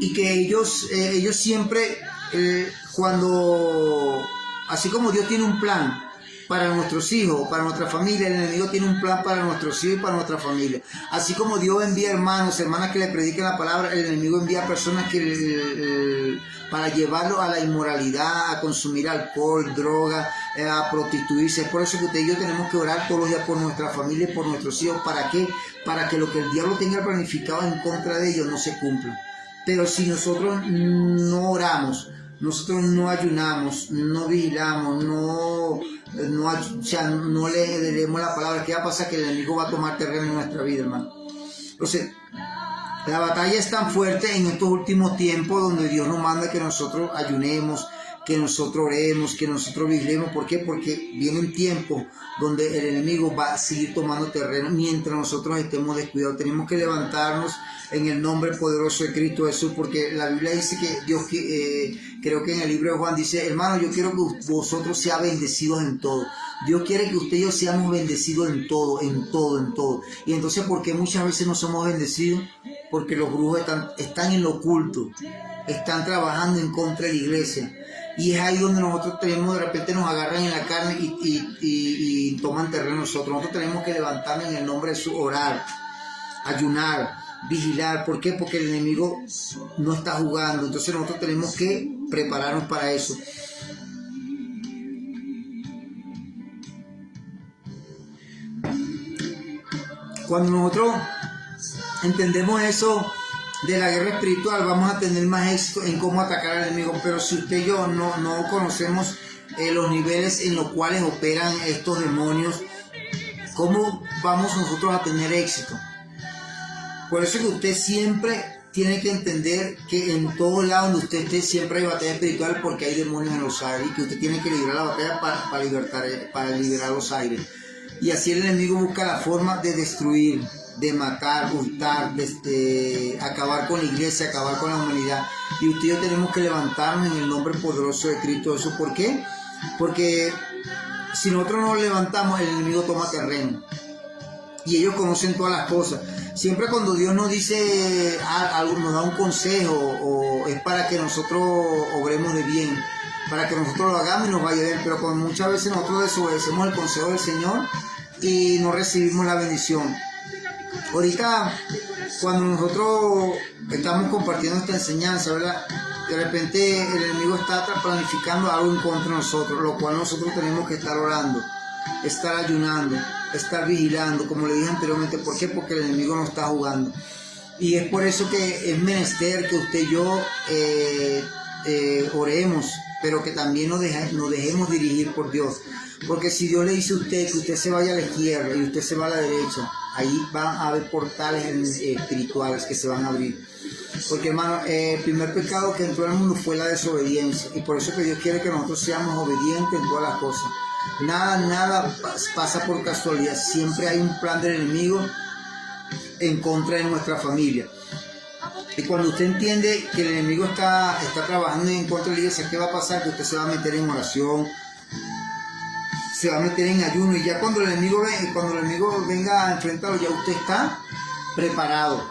Speaker 1: Y que ellos siempre, así como Dios tiene un plan para nuestros hijos, para nuestra familia, el enemigo tiene un plan para nuestros hijos y para nuestra familia. Así como Dios envía hermanos, hermanas que le prediquen la palabra, el enemigo envía personas para llevarlo a la inmoralidad, a consumir alcohol, droga, a prostituirse. Es por eso que usted y yo tenemos que orar todos los días por nuestra familia y por nuestros hijos. ¿Para qué? Para que lo que el diablo tenga planificado en contra de ellos no se cumpla. Pero si nosotros no oramos, nosotros no ayunamos, no vigilamos, no le leemos la palabra, ¿qué va a pasar? Que el enemigo va a tomar terreno en nuestra vida, hermano. Entonces, la batalla es tan fuerte en estos últimos tiempos donde Dios nos manda que nosotros ayunemos, que nosotros oremos, que nosotros vigilemos. ¿Por qué? Porque vienen tiempos donde el enemigo va a seguir tomando terreno mientras nosotros estemos descuidados. Tenemos que levantarnos en el nombre poderoso de Cristo Jesús, porque la Biblia dice que Dios, creo que en el libro de Juan dice, hermano, yo quiero que vosotros sean bendecidos en todo. Dios quiere que usted y yo seamos bendecidos en todo, en todo, en todo. Y entonces, ¿por qué muchas veces no somos bendecidos? Porque los brujos están en lo oculto, están trabajando en contra de la iglesia. Y es ahí donde nosotros tenemos, de repente nos agarran en la carne y toman terreno nosotros. Nosotros tenemos que levantarnos en el nombre de su, orar, ayunar, vigilar. ¿Por qué? Porque el enemigo no está jugando. Entonces nosotros tenemos que prepararnos para eso. Cuando nosotros entendemos eso de la guerra espiritual, vamos a tener más éxito en cómo atacar al enemigo. Pero si usted y yo no conocemos los niveles en los cuales operan estos demonios, ¿cómo vamos nosotros a tener éxito? Por eso es que usted siempre tiene que entender que en todo lado donde usted esté siempre hay batalla espiritual, porque hay demonios en los aires, y que usted tiene que librar la batalla para liberar los aires. Y así el enemigo busca la forma de destruir, de matar, hurtar, acabar con la iglesia, acabar con la humanidad. Y usted y yo tenemos que levantarnos en el nombre poderoso de Cristo Jesús. ¿Por qué? Porque si nosotros nos levantamos, el enemigo toma terreno. Y ellos conocen todas las cosas. Siempre cuando Dios nos dice algo, nos da un consejo, o es para que nosotros obremos de bien, para que nosotros lo hagamos y nos vaya bien. Pero cuando muchas veces nosotros desobedecemos el consejo del Señor y no recibimos la bendición. Ahorita, cuando nosotros estamos compartiendo esta enseñanza, ¿verdad? de repente el enemigo está planificando algo en contra de nosotros, lo cual nosotros tenemos que estar orando, estar ayunando, estar vigilando, como le dije anteriormente. ¿Por qué? Porque el enemigo no está jugando. Y es por eso que es menester que usted y yo oremos, pero que también nos dejemos dirigir por Dios. Porque si Dios le dice a usted que usted se vaya a la izquierda y usted se va a la derecha, ahí van a haber portales espirituales que se van a abrir. Porque, hermano, el primer pecado que entró al mundo fue la desobediencia. Y por eso que Dios quiere que nosotros seamos obedientes en todas las cosas. Nada pasa por casualidad. Siempre hay un plan del enemigo en contra de nuestra familia. Y cuando usted entiende que el enemigo está trabajando en contra de la iglesia, ¿qué va a pasar? Que usted se va a meter en oración, se va a meter en ayuno, y ya cuando el enemigo venga a enfrentarlo, ya usted está preparado.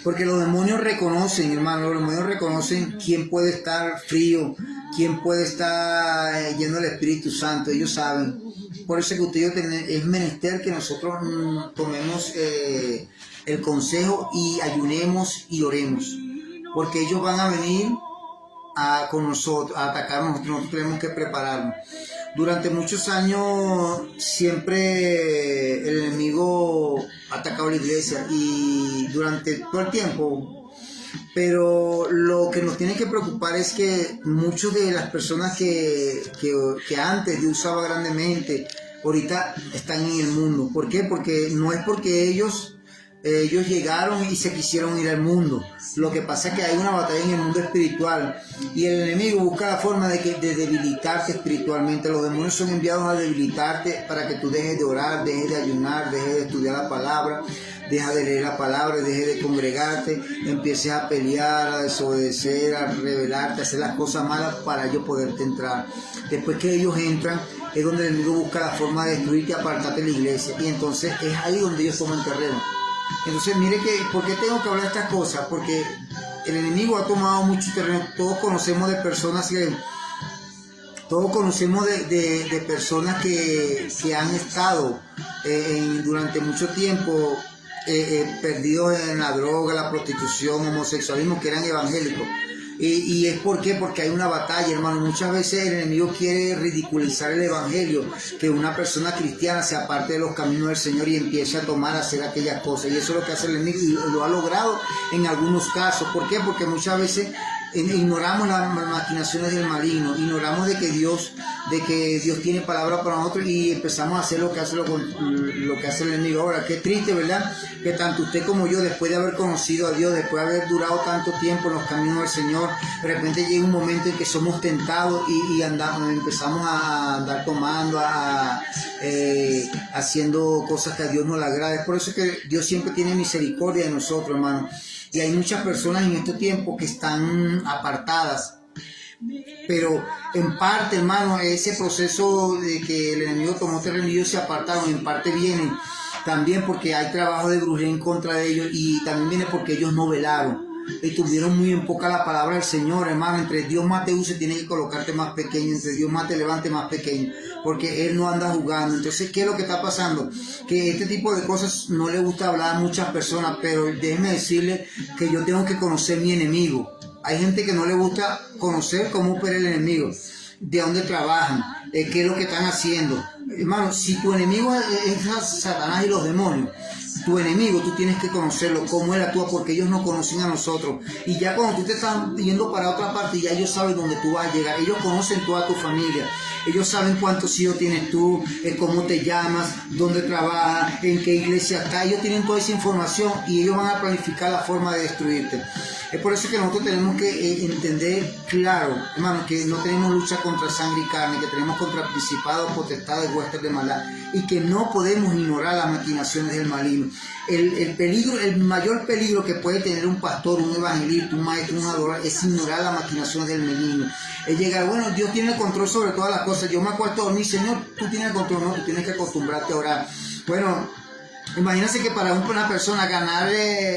Speaker 1: Porque los demonios reconocen, hermano, los demonios reconocen quién puede estar frío, quién puede estar lleno del Espíritu Santo. Ellos saben. Por eso que usted y yo es menester que nosotros tomemos el consejo y ayunemos y oremos. Porque ellos van a venir con nosotros, a atacarnos. Nosotros tenemos que prepararnos. Durante muchos años siempre el enemigo ha atacado a la iglesia, y durante todo el tiempo. Pero lo que nos tiene que preocupar es que muchas de las personas que antes Dios usaba grandemente, ahorita están en el mundo. ¿Por qué? Porque no es porque ellos llegaron y se quisieron ir al mundo. Lo que pasa es que hay una batalla en el mundo espiritual, y el enemigo busca la forma de debilitarte espiritualmente. Los demonios son enviados a debilitarte para que tú dejes de orar, dejes de ayunar, dejes de estudiar la palabra, dejes de leer la palabra, dejes de congregarte, empieces a pelear, a desobedecer, a rebelarte, a hacer las cosas malas para ellos poderte entrar. Después que ellos entran, es donde el enemigo busca la forma de destruirte y apartarte de la iglesia, y entonces es ahí donde ellos toman terreno. Entonces, mire que, ¿por qué tengo que hablar de estas cosas? Porque el enemigo ha tomado mucho terreno. Todos conocemos de personas que han estado durante mucho tiempo perdidos en la droga, la prostitución, homosexualismo, que eran evangélicos. Y es porque hay una batalla, hermano. Muchas veces el enemigo quiere ridiculizar el evangelio, que una persona cristiana se aparte de los caminos del Señor y empiece a hacer aquellas cosas. Y eso es lo que hace el enemigo, y lo ha logrado en algunos casos. ¿Por qué? Porque muchas veces ignoramos las maquinaciones del maligno, ignoramos de que Dios tiene palabra para nosotros, y empezamos a hacer lo que hace el enemigo. Ahora, qué triste, ¿verdad? Que tanto usted como yo, después de haber conocido a Dios, después de haber durado tanto tiempo en los caminos del Señor, de repente llega un momento en que somos tentados y empezamos a andar tomando, haciendo cosas que a Dios no le agrada. Es por eso que Dios siempre tiene misericordia de nosotros, hermano. Y hay muchas personas en este tiempo que están apartadas. Pero en parte, hermano, ese proceso de que el enemigo tomó terreno y ellos se apartaron, en parte viene también porque hay trabajo de brujería en contra de ellos, y también viene porque ellos no velaron y tuvieron muy en poca la palabra del Señor, hermano. Entre Dios más te use, tiene que colocarte más pequeño, entre Dios más te levante más pequeño, porque Él no anda jugando. Entonces, ¿qué es lo que está pasando? Que este tipo de cosas no le gusta hablar a muchas personas, pero déjeme decirle que yo tengo que conocer mi enemigo. Hay gente que no le gusta conocer cómo opera el enemigo, de dónde trabajan, qué es lo que están haciendo. Hermano, si tu enemigo es Satanás y los demonios, tu enemigo, tú tienes que conocerlo, cómo él actúa, porque ellos no conocen a nosotros. Y ya cuando tú te estás yendo para otra parte, ya ellos saben dónde tú vas a llegar. Ellos conocen toda tu familia. Ellos saben cuántos hijos tienes tú, cómo te llamas, dónde trabajas, en qué iglesia estás. Ellos tienen toda esa información, y ellos van a planificar la forma de destruirte. Es por eso que nosotros tenemos que entender claro, hermano, que no tenemos lucha contra sangre y carne, que tenemos contra principados, potestades, huestes de maldad, y que no podemos ignorar las maquinaciones del maligno. El mayor peligro que puede tener un pastor, un evangelista, un maestro, un adorador, es ignorar las maquinaciones del maligno. Es llegar, bueno, Dios tiene el control sobre todas las cosas. Yo me acuerdo a dormir, Señor, tú tienes el control. No, tú tienes que acostumbrarte a orar. Bueno, imagínense que para una persona ganar,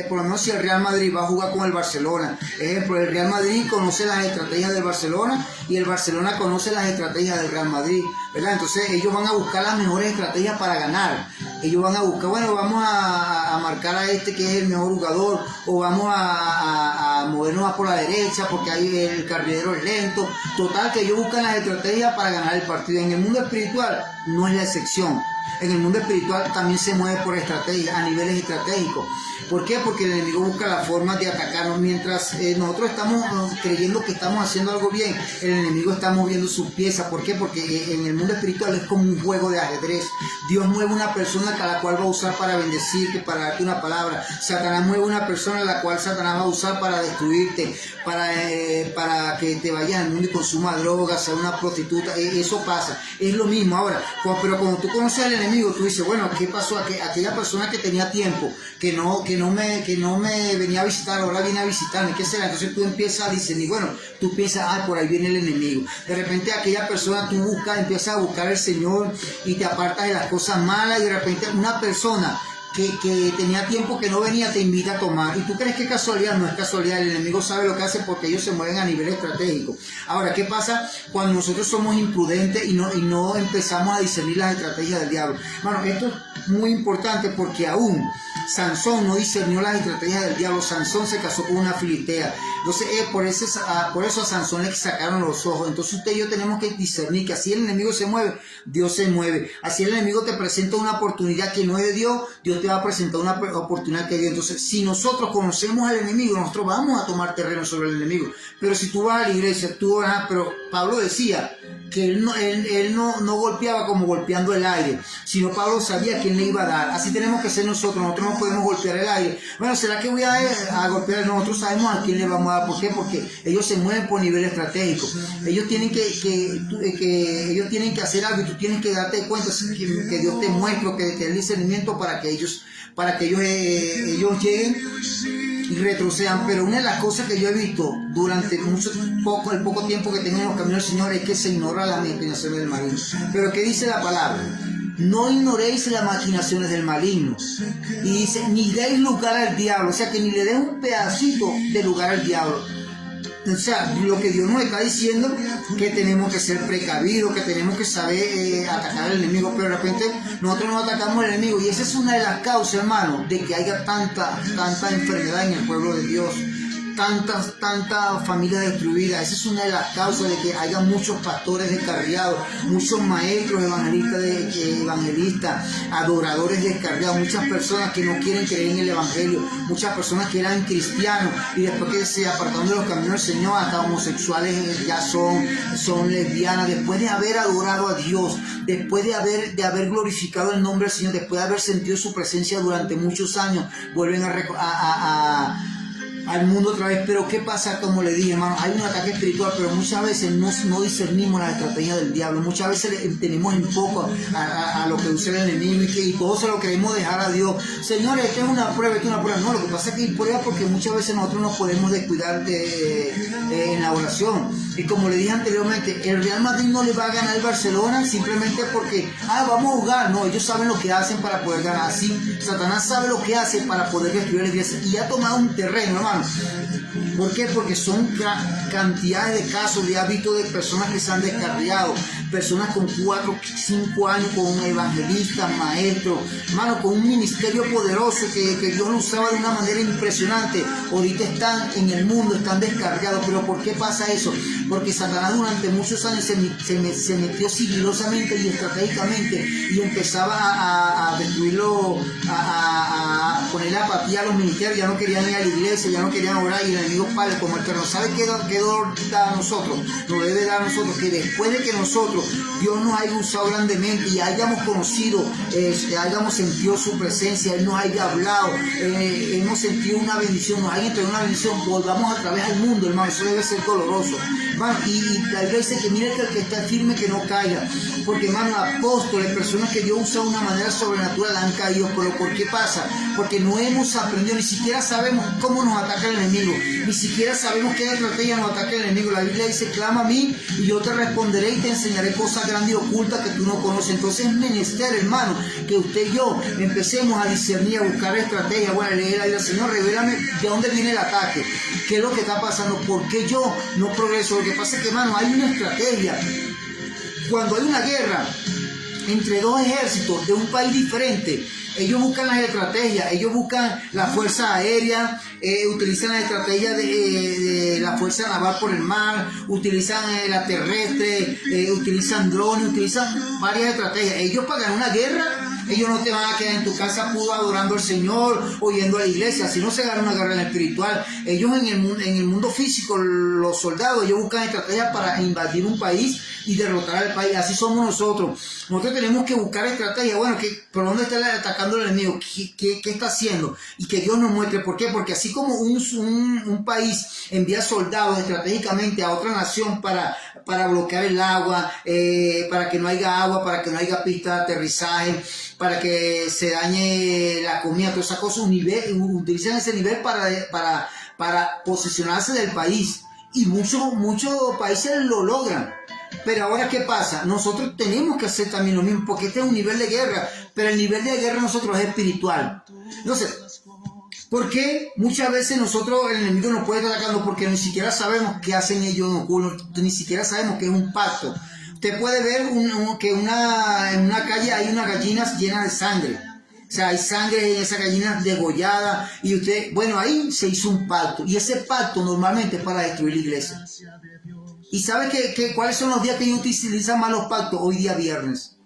Speaker 1: por lo menos si el Real Madrid va a jugar con el Barcelona, ejemplo, el Real Madrid conoce las estrategias del Barcelona y el Barcelona conoce las estrategias del Real Madrid, ¿verdad? Entonces ellos van a buscar las mejores estrategias para ganar. Ellos van a buscar, bueno, vamos a marcar a este que es el mejor jugador, o vamos a movernos más por la derecha porque ahí el carrilero es lento. Total, que ellos buscan las estrategias para ganar el partido. En el mundo espiritual no es la excepción. En el mundo espiritual también se mueve por estrategia, a niveles estratégicos. ¿Por qué? Porque el enemigo busca la forma de atacarnos. Mientras nosotros estamos creyendo que estamos haciendo algo bien, el enemigo está moviendo sus piezas. ¿Por qué? Porque en el mundo espiritual es como un juego de ajedrez. Dios mueve una persona a la cual va a usar para bendecirte, para darte una palabra. Satanás mueve una persona a la cual Satanás va a usar para destruirte, para que te vayas al mundo y consuma drogas, sea una prostituta. Eso pasa. Es lo mismo. Ahora, pero cuando tú conoces al enemigo, tú dices, bueno, ¿qué pasó? Aquella persona que tenía tiempo, que no me venía a visitar, ahora viene a visitarme, ¿qué será? Entonces tú empiezas a discernir, bueno, tú piensas, por ahí viene el enemigo. De repente aquella persona tú empiezas a buscar al Señor y te apartas de las cosas malas, y de repente una persona que tenía tiempo que no venía te invita a tomar, y tú crees que es casualidad. No es casualidad, el enemigo sabe lo que hace porque ellos se mueven a nivel estratégico. Ahora, ¿qué pasa cuando nosotros somos imprudentes y no empezamos a discernir las estrategias del diablo? Bueno, esto es muy importante porque aún Sansón no discernió las estrategias del diablo. Sansón se casó con una filistea. Entonces, por eso a Sansón le sacaron los ojos. Entonces usted y yo tenemos que discernir que así el enemigo se mueve, Dios se mueve. Así el enemigo te presenta una oportunidad que no es de Dios, Dios te va a presentar una oportunidad que es de Dios. Entonces, si nosotros conocemos al enemigo, nosotros vamos a tomar terreno sobre el enemigo. Pero si tú vas a la iglesia, pero Pablo decía que él no golpeaba como golpeando el aire, sino Pablo sabía quién le iba a dar. Así tenemos que ser nosotros no podemos golpear el aire. Bueno, ¿será que voy a golpear? Nosotros sabemos a quién le vamos a dar. ¿Por qué? Porque ellos se mueven por nivel estratégico. Ellos tienen ellos tienen que hacer algo y tú tienes que darte cuenta que Dios te muestre, que te dé el discernimiento para que ellos lleguen y retrocedan. Pero una de las cosas que yo he visto durante el poco tiempo que tengo en los caminos del Señor es que se ignora las maquinaciones del maligno. Pero ¿qué dice la palabra? No ignoréis las maquinaciones del maligno. Y dice, ni deis lugar al diablo. O sea, que ni le des un pedacito de lugar al diablo. O sea, lo que Dios nos está diciendo, que tenemos que ser precavidos, que tenemos que saber atacar al enemigo. Pero de repente nosotros no atacamos al enemigo. Y esa es una de las causas, hermano, de que haya tanta enfermedad en el pueblo de Dios. Tanta familia destruida. Esa es una de las causas de que haya muchos pastores descarriados, muchos maestros evangelistas, adoradores descarriados, muchas personas que no quieren creer en el evangelio, muchas personas que eran cristianos y después que se apartaron de los caminos del Señor, hasta homosexuales ya son lesbianas, después de haber adorado a Dios, después de haber glorificado el nombre del Señor, después de haber sentido su presencia durante muchos años, vuelven al mundo otra vez. Pero ¿qué pasa? Como le dije, hermano, hay un ataque espiritual, pero muchas veces no discernimos la estrategia del diablo. Muchas veces tenemos en poco a lo que usa el enemigo y todo se lo queremos dejar a Dios. Señores, esto es una prueba, esto es una prueba. No, lo que pasa es que hay pruebas porque muchas veces nosotros nos podemos descuidar en la oración. Y como le dije anteriormente, el Real Madrid no le va a ganar al Barcelona simplemente porque, vamos a jugar. No, ellos saben lo que hacen para poder ganar. Así, Satanás sabe lo que hace para poder destruir la iglesia y ha tomado un terreno, hermano. ¿Por qué? Porque son cantidades de casos de hábitos de personas que se han descarriado, personas con 4, 5 años, con evangelistas, maestros, hermano, con un ministerio poderoso que Dios lo usaba de una manera impresionante. Ahorita están en el mundo, están descarriados. ¿Pero por qué pasa eso? Porque Satanás durante muchos años se metió sigilosamente y estratégicamente y empezaba a destruirlo, a poner apatía a los ministerios. Ya no querían ir a la iglesia, ya no querían orar, y el enemigo padre como el perro. ¿Sabe qué dolor da a nosotros? Nos debe dar a nosotros que después de que nosotros, Dios nos haya usado grandemente y hayamos conocido, hayamos sentido su presencia, Él nos haya hablado, hemos sentido una bendición, nos haya entregado una bendición, volvamos otra vez al mundo, hermano. Eso debe ser doloroso, hermano. Y la Biblia dice que mire que el que está firme que no caiga, porque, hermano, apóstoles, personas que Dios usa de una manera sobrenatural han caído. Pero ¿por qué pasa? Porque no hemos aprendido, ni siquiera sabemos cómo nos ataca el enemigo, ni siquiera sabemos qué estrategia nos ataca el enemigo. La Biblia dice, clama a mí y yo te responderé y te enseñaré cosas grandes y ocultas que tú no conoces. Entonces es menester, hermano, que usted y yo empecemos a discernir, a buscar estrategias. Bueno, leer al Señor, revélame de dónde viene el ataque, qué es lo que está pasando, por qué yo no progreso. Lo que pasa es que, hermano, hay una estrategia. Cuando hay una guerra, entre dos ejércitos de un país diferente. Ellos buscan las estrategias, ellos buscan la fuerza aérea, utilizan la estrategia de la fuerza naval por el mar, utilizan la terrestre, utilizan drones, utilizan varias estrategias. Ellos para ganar una guerra, ellos no te van a quedar en tu casa pudo adorando al Señor o yendo a la iglesia. Si no se gana una guerra en el espiritual, ellos en el mundo físico, los soldados, ellos buscan estrategias para invadir un país y derrotar al país. Así somos nosotros. Nosotros tenemos que buscar estrategias. Bueno, ¿por dónde está atacando el enemigo? ¿Qué está haciendo? Y que Dios nos muestre. ¿Por qué? Porque así como un país envía soldados estratégicamente a otra nación para bloquear el agua, para que no haya agua, para que no haya pista de aterrizaje, para que se dañe la comida, todas esas cosas, utilizan ese nivel para posicionarse del país. Y muchos países lo logran. Pero ahora, ¿qué pasa? Nosotros tenemos que hacer también lo mismo, porque este es un nivel de guerra, pero el nivel de guerra nosotros es espiritual. Entonces, ¿por qué muchas veces nosotros, el enemigo nos puede estar atacando? Porque ni siquiera sabemos qué hacen ellos en oculto, ni siquiera sabemos que es un pacto. Usted puede ver que en una calle hay unas gallinas llenas de sangre. O sea, hay sangre en esas gallinas degolladas y ahí se hizo un pacto. Y ese pacto normalmente es para destruir la iglesia. ¿Y sabe cuáles son los días que ellos utilizan más los pactos? Hoy día viernes.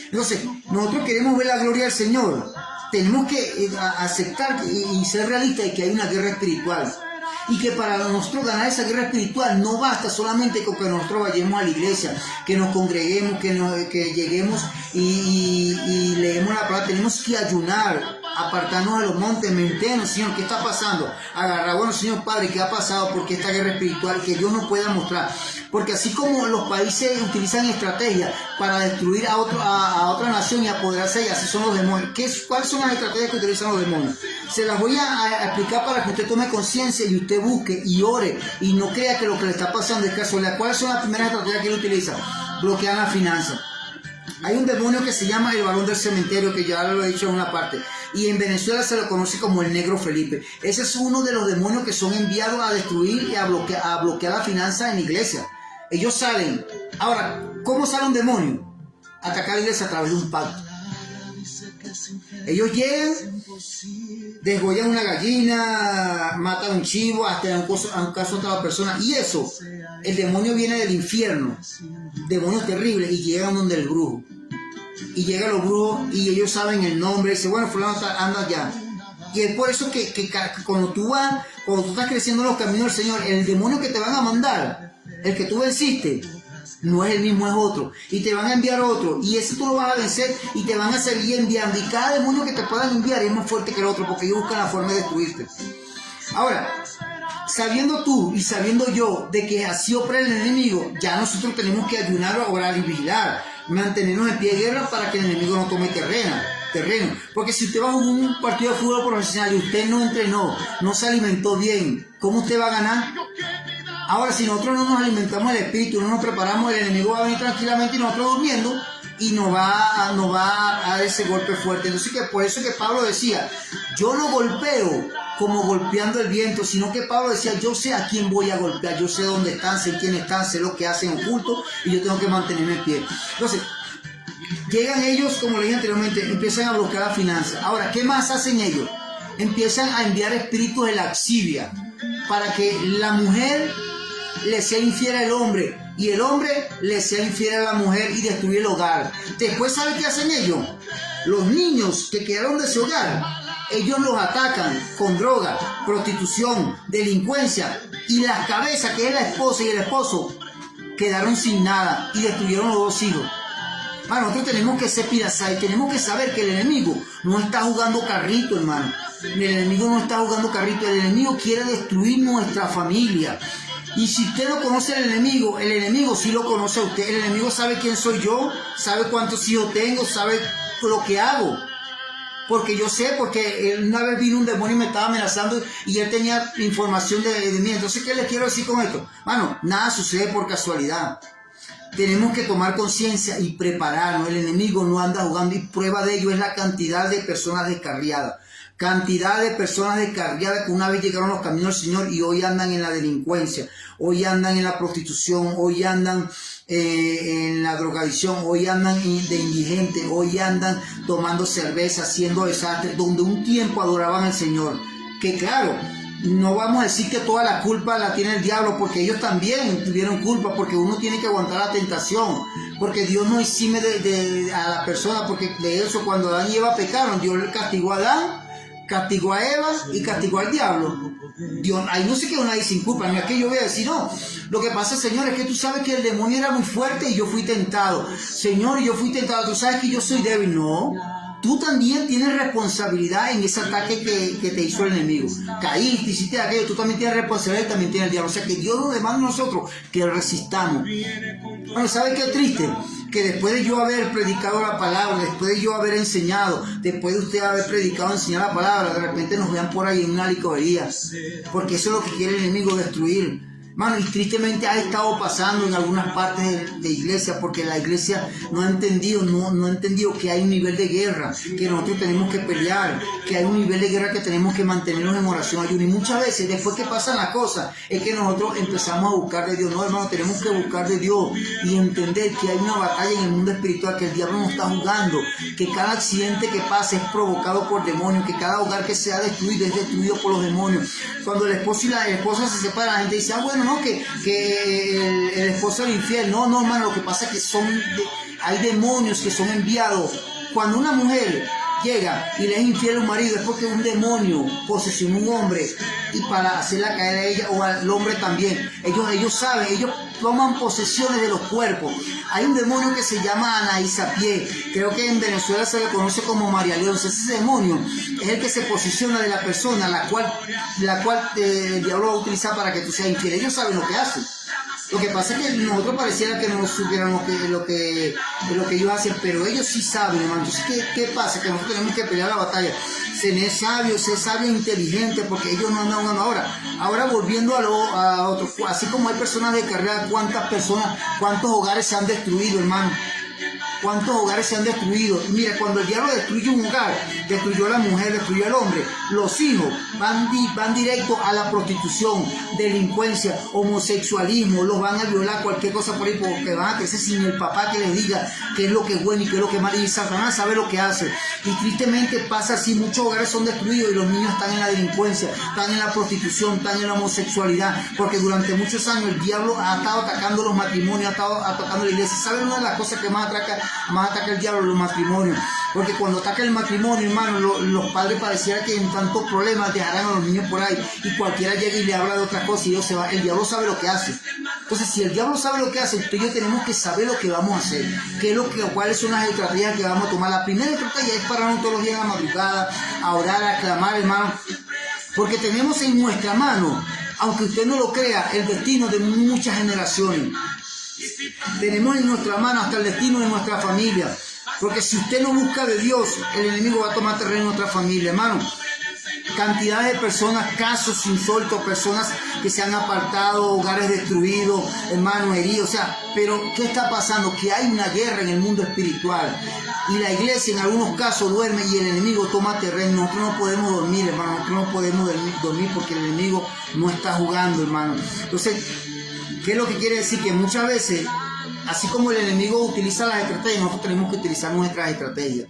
Speaker 1: Entonces, nosotros queremos ver la gloria del Señor. Tenemos que aceptar y ser realistas de que hay una guerra espiritual. Y que para nosotros ganar esa guerra espiritual no basta solamente con que nosotros vayamos a la iglesia, que nos congreguemos, que lleguemos y leemos la palabra. Tenemos que ayunar, apartarnos de los montes, mentirnos, Señor, ¿qué está pasando? Agarrar, bueno, Señor Padre, ¿qué ha pasado? Porque esta guerra espiritual, que Dios nos pueda mostrar. Porque así como los países utilizan estrategias para destruir a otra nación y apoderarse de ella, así son los demonios. ¿Cuáles son las estrategias que utilizan los demonios? Se las voy a explicar para que usted tome conciencia y usted busque y ore y no crea que lo que le está pasando es casualidad. ¿Cuáles son las primeras estrategias que él utiliza? Bloquear la finanza. Hay un demonio que se llama el varón del cementerio, que ya lo he dicho en una parte, y en Venezuela se lo conoce como el negro Felipe. Ese es uno de los demonios que son enviados a destruir y a bloquear la finanza en la iglesia. Ellos salen. Ahora, ¿cómo sale un demonio? Atacar la iglesia a través de un pacto. Ellos llegan, desgollan una gallina, matan un chivo, hasta en un caso a otra persona. Y eso, el demonio viene del infierno, demonios terribles, y llegan donde el brujo. Y llegan los brujos y ellos saben el nombre, dicen, bueno, fulano anda allá. Y es por eso que cuando tú estás creciendo en los caminos del Señor, el demonio que te van a mandar, el que tú venciste, no es el mismo, es otro. Y te van a enviar otro. Y ese tú lo vas a vencer y te van a seguir enviando. Y cada demonio que te puedan enviar es más fuerte que el otro, porque ellos buscan la forma de destruirte. Ahora, sabiendo tú y sabiendo yo de que así opera el enemigo, ya nosotros tenemos que ayunar, orar y vigilar, mantenernos en pie de guerra para que el enemigo no tome terreno. Porque si usted va a un partido de fútbol profesional y usted no entrenó, no se alimentó bien, ¿cómo usted va a ganar? Ahora, si nosotros no nos alimentamos el espíritu, no nos preparamos, el enemigo va a venir tranquilamente y nosotros durmiendo y nos va a dar ese golpe fuerte. Entonces, por eso que Pablo decía, yo no golpeo como golpeando el viento, sino que Pablo decía, yo sé a quién voy a golpear, yo sé dónde están, sé quién están, sé lo que hacen oculto y yo tengo que mantenerme en pie. Entonces, llegan ellos, como le dije anteriormente, empiezan a bloquear la finanza. Ahora, ¿qué más hacen ellos? Empiezan a enviar espíritus de laxivia para que la mujer le sea infiel al hombre y el hombre le sea infiel a la mujer y destruir el hogar. Después, ¿sabe qué hacen ellos? Los niños que quedaron de ese hogar, ellos los atacan con droga, prostitución, delincuencia, y las cabezas, que es la esposa y el esposo, quedaron sin nada y destruyeron los dos hijos. Bueno, nosotros tenemos que ser pirasai, tenemos que saber que el enemigo no está jugando carrito, hermano. El enemigo no está jugando carrito, el enemigo quiere destruir nuestra familia. Y si usted no conoce al enemigo, el enemigo sí lo conoce a usted. El enemigo sabe quién soy yo, sabe cuántos hijos tengo, sabe lo que hago. Porque yo sé, porque una vez vino un demonio y me estaba amenazando y él tenía información de mí. Entonces, ¿qué les quiero decir con esto? Bueno, nada sucede por casualidad. Tenemos que tomar conciencia y prepararnos. El enemigo no anda jugando y prueba de ello es la cantidad de personas descarriadas. Cantidad de personas descarriadas que una vez llegaron a los caminos del Señor y hoy andan en la delincuencia, hoy andan en la prostitución, hoy andan en la drogadicción, hoy andan de indigentes, hoy andan tomando cerveza, haciendo desastres, donde un tiempo adoraban al Señor. Que claro, no vamos a decir que toda la culpa la tiene el diablo, porque ellos también tuvieron culpa, porque uno tiene que aguantar la tentación, porque Dios no exime a la persona, porque de eso cuando Adán y Eva pecaron, Dios le castigó a Adán, castigó a Eva y castigó al diablo. Dios, ahí no se quedó nadie sin culpa. No es que yo voy a decir, no, lo que pasa, Señor, es que tú sabes que el demonio era muy fuerte y yo fui tentado. Señor, yo fui tentado, tú sabes que yo soy débil. No, tú también tienes responsabilidad en ese ataque que te hizo el enemigo. Caíste, hiciste aquello, tú también tienes responsabilidad y también tienes el diablo. O sea que Dios nos demanda a nosotros que resistamos. Bueno, ¿sabes qué triste? Que después de yo haber predicado la palabra, después de yo haber enseñado, después de usted haber predicado, enseñado la palabra, de repente nos vean por ahí en una licorería, porque eso es lo que quiere el enemigo, destruir. Mano, y tristemente ha estado pasando en algunas partes de iglesia, porque la iglesia no ha entendido, no ha entendido que hay un nivel de guerra, que nosotros tenemos que pelear, que hay un nivel de guerra que tenemos que mantenernos en oración, ayuno. Y muchas veces, después que pasan las cosas, es que nosotros empezamos a buscar de Dios. No, hermano, tenemos que buscar de Dios y entender que hay una batalla en el mundo espiritual, que el diablo nos está jugando, que cada accidente que pasa es provocado por demonios, que cada hogar que sea destruido es destruido por los demonios. Cuando el esposo y la esposa se separan, la gente dice, bueno, no, que el esposo es infiel. No, hermano, lo que pasa es que hay demonios que son enviados. Cuando una mujer llega y le es infiel a un marido, es porque un demonio posesionó un hombre y para hacerla caer a ella o al hombre también. Ellos saben, ellos toman posesiones de los cuerpos. Hay un demonio que se llama Anaísapié, creo que en Venezuela se le conoce como María León. Ese demonio es el que se posiciona de la persona, la cual el diablo va a utilizar para que tú seas infiel. Ellos saben lo que hacen. Lo que pasa es que nosotros pareciera que no supiéramos lo que ellos hacen, pero ellos sí saben, hermano. Entonces, ¿qué pasa? Que nosotros tenemos que pelear la batalla. Ser sabio e inteligente, porque ellos no andan ahora volviendo a otro. Así como hay personas de carrera, cuántos hogares se han destruido, hermano. ¿Cuántos hogares se han destruido? Mira, cuando el diablo destruye un hogar, destruyó a la mujer, destruyó al hombre, los hijos van directo a la prostitución, delincuencia, homosexualismo, los van a violar, cualquier cosa por ahí, porque van a crecer sin el papá que les diga qué es lo que es bueno y qué es lo que es malo, y Satanás sabe lo que hace. Y tristemente pasa así, muchos hogares son destruidos y los niños están en la delincuencia, están en la prostitución, están en la homosexualidad, porque durante muchos años el diablo ha estado atacando los matrimonios, ha estado atacando la iglesia. ¿Saben una de las cosas que más ataca el diablo? Los matrimonios. Porque cuando ataca el matrimonio, hermano, los padres pareciera que en tantos problemas dejarán a los niños por ahí y cualquiera llega y le habla de otra cosa y ellos se va. El diablo sabe lo que hace. Entonces, si el diablo sabe lo que hace, usted y yo tenemos que saber lo que vamos a hacer, cuáles son las estrategias que vamos a tomar. La primera estrategia es pararnos todos los días en la madrugada, a orar, a clamar, hermano, porque tenemos en nuestra mano, aunque usted no lo crea, el destino de muchas generaciones. Tenemos en nuestra mano hasta el destino de nuestra familia, porque si usted no busca de Dios, el enemigo va a tomar terreno en nuestra familia, hermano. Cantidad de personas, casos insólitos, personas que se han apartado, hogares destruidos, hermanos heridos, o sea, pero ¿qué está pasando? Que hay una guerra en el mundo espiritual y la iglesia en algunos casos duerme y el enemigo toma terreno. Nosotros no podemos dormir, hermano, nosotros no podemos dormir porque el enemigo no está jugando, hermano. Entonces, ¿qué es lo que quiere decir? Que muchas veces, así como el enemigo utiliza las estrategias, nosotros tenemos que utilizar nuestras estrategias,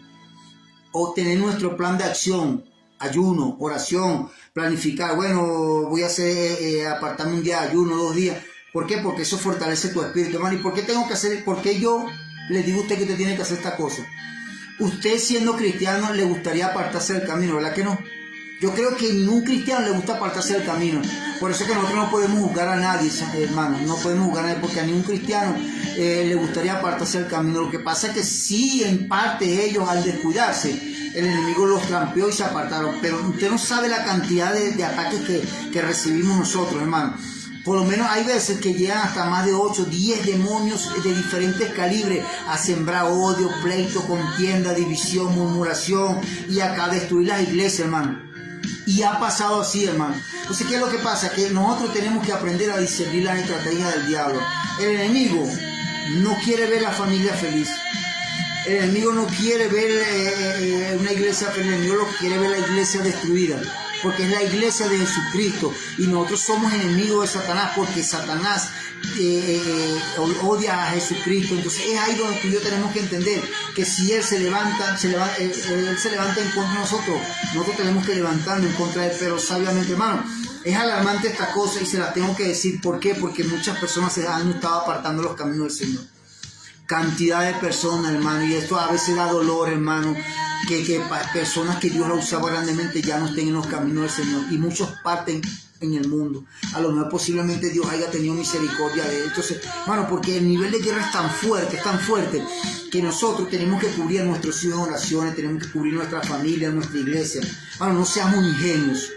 Speaker 1: o tener nuestro plan de acción, ayuno, oración, planificar. Bueno, voy a hacer, apartarme un día de ayuno, 2 días. ¿Por qué? Porque eso fortalece tu espíritu, hermano. ¿Y por qué tengo que hacer? ¿Por qué yo le digo a usted que usted tiene que hacer esta cosa? Usted, siendo cristiano, le gustaría apartarse del camino, ¿verdad que no? Yo creo que a ningún cristiano le gusta apartarse del camino. Por eso es que nosotros no podemos juzgar a nadie, hermano. No podemos juzgar a nadie porque a ningún cristiano le gustaría apartarse del camino. Lo que pasa es que sí, en parte ellos, al descuidarse, el enemigo los trampeó y se apartaron. Pero usted no sabe la cantidad de ataques que recibimos nosotros, hermano. Por lo menos hay veces que llegan hasta más de 8, 10 demonios de diferentes calibres a sembrar odio, pleito, contienda, división, murmuración y acá destruir las iglesias, hermano. Y ha pasado así, hermano. Entonces, ¿qué es lo que pasa? Que nosotros tenemos que aprender a discernir las estrategias del diablo. El enemigo no quiere ver la familia feliz. El enemigo no quiere ver una iglesia, el enemigo lo quiere ver la iglesia destruida, porque es la iglesia de Jesucristo y nosotros somos enemigos de Satanás, porque Satanás odia a Jesucristo. Entonces es ahí donde tú y yo tenemos que entender que si él se levanta en contra de nosotros tenemos que levantarnos en contra de él, pero sabiamente, hermano. Es alarmante esta cosa y se la tengo que decir. ¿Por qué? Porque muchas personas se han estado apartando los caminos del Señor. Cantidad de personas, hermano, y esto a veces da dolor, hermano, que personas que Dios la usaba grandemente ya no estén en los caminos del Señor, y muchos parten en el mundo. A lo mejor posiblemente Dios haya tenido misericordia de él. Entonces, hermano, porque el nivel de guerra es tan fuerte, que nosotros tenemos que cubrir a nuestros hijos en oraciones, tenemos que cubrir nuestra familia, nuestra iglesia. Hermano, no seamos ingenuos,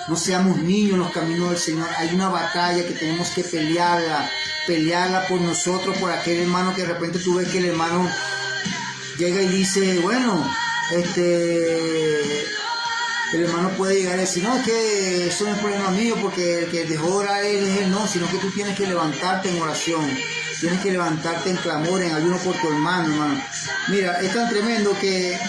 Speaker 1: no seamos niños en los caminos del Señor. Hay una batalla que tenemos que pelearla por nosotros, por aquel hermano que de repente tú ves que el hermano llega y dice, bueno, el hermano puede llegar y decir, no, es que eso no es problema mío, porque el que dejó orar él es él, no, sino que tú tienes que levantarte en oración, tienes que levantarte en clamor, en ayuno por tu hermano. Mira, es tan tremendo que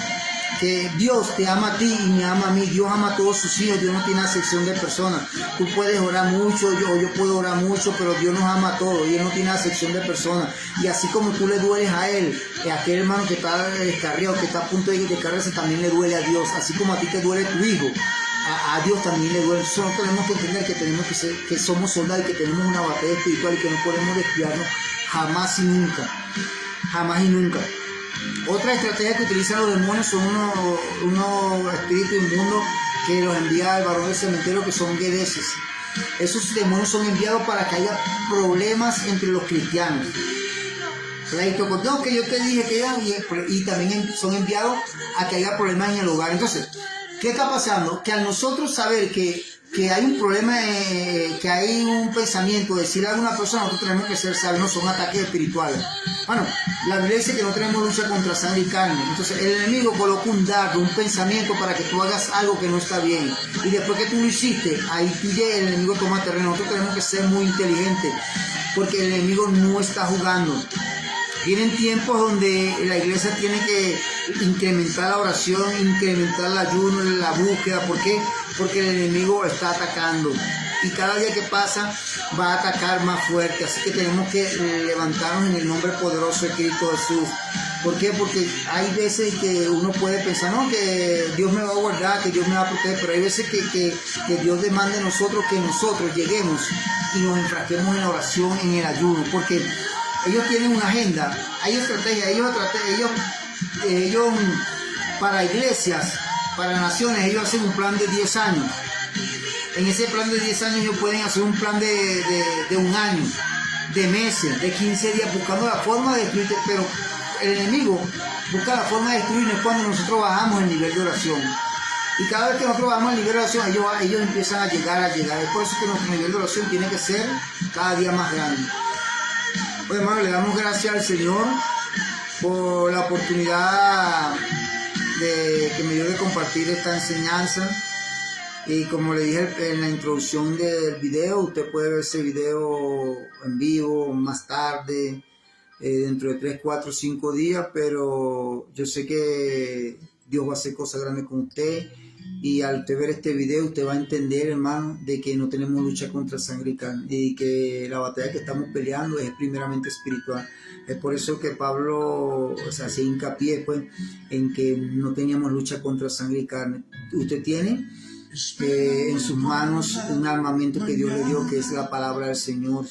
Speaker 1: Dios te ama a ti y me ama a mí. Dios ama a todos sus hijos. Dios no tiene acepción de personas. Tú puedes orar mucho, yo puedo orar mucho, pero Dios nos ama a todos y Él no tiene acepción de personas. Y así como tú le dueles a Él, a aquel hermano que está descarriado, que está a punto de descargarse, también le duele a Dios. Así como a ti te duele tu hijo, a Dios también le duele. Nosotros tenemos que entender que somos soldados y que tenemos una batalla espiritual y que no podemos descuidarnos jamás y nunca. Jamás y nunca. Otra estrategia que utilizan los demonios son unos espíritus inmundos que los envía al varón del cementerio, que son guedeses. Esos demonios son enviados para que haya problemas entre los cristianos. Pleito con Dios, que yo te dije que ya, y también son enviados a que haya problemas en el hogar. Entonces, ¿qué está pasando? Que al nosotros saber que hay un problema, que hay un pensamiento, decirle a alguna persona, nosotros tenemos que ser sabios, no son ataques espirituales. Bueno, la Biblia dice que no tenemos lucha contra sangre y carne. Entonces el enemigo coloca un dardo, un pensamiento para que tú hagas algo que no está bien. Y después que tú lo hiciste, ahí el enemigo toma terreno. Nosotros tenemos que ser muy inteligentes, porque el enemigo no está jugando. Vienen tiempos donde la iglesia tiene que incrementar la oración, incrementar el ayuno, la búsqueda. ¿Por qué? Porque el enemigo está atacando. Y cada día que pasa va a atacar más fuerte. Así que tenemos que levantarnos en el nombre poderoso de Cristo Jesús. ¿Por qué? Porque hay veces que uno puede pensar, no, que Dios me va a guardar, que Dios me va a proteger. Pero hay veces que Dios demanda de nosotros que nosotros lleguemos y nos enfrasquemos en la oración, en el ayuno. Porque ellos tienen una agenda, hay estrategias, ellos para iglesias, para naciones, ellos hacen un plan de 10 años. En ese plan de 10 años ellos pueden hacer un plan de un año, de meses, de 15 días, buscando la forma de destruirte. Pero el enemigo busca la forma de destruirnos cuando nosotros bajamos el nivel de oración. Y cada vez que nosotros bajamos el nivel de oración, ellos empiezan a llegar. Es por eso que nuestro nivel de oración tiene que ser cada día más grande. Pues hermano, le damos gracias al Señor por la oportunidad que me dio de compartir esta enseñanza. Y como le dije en la introducción del video, usted puede ver ese video en vivo más tarde, dentro de 3, 4, 5 días, pero yo sé que Dios va a hacer cosas grandes con usted. Y al usted ver este video, usted va a entender, hermano, de que no tenemos lucha contra sangre y carne, y que la batalla que estamos peleando es primeramente espiritual. Es por eso que Pablo hace hincapié pues, en que no teníamos lucha contra sangre y carne. Usted tiene en sus manos un armamento que Dios le dio, que es la palabra del Señor.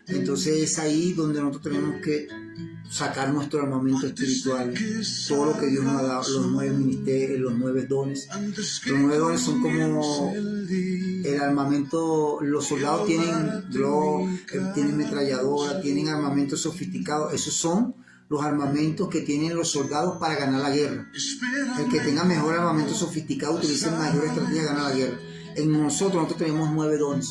Speaker 1: Entonces es ahí donde nosotros tenemos que sacar nuestro armamento espiritual, todo lo que Dios nos ha dado, los 9 ministerios, los 9 dones. Los 9 dones son como el armamento. Los soldados tienen globo, tienen metralladora, tienen armamento sofisticado. Esos son los armamentos que tienen los soldados para ganar la guerra. El que tenga mejor armamento sofisticado utiliza mayor estrategia de ganar la guerra. En nosotros tenemos 9 dones: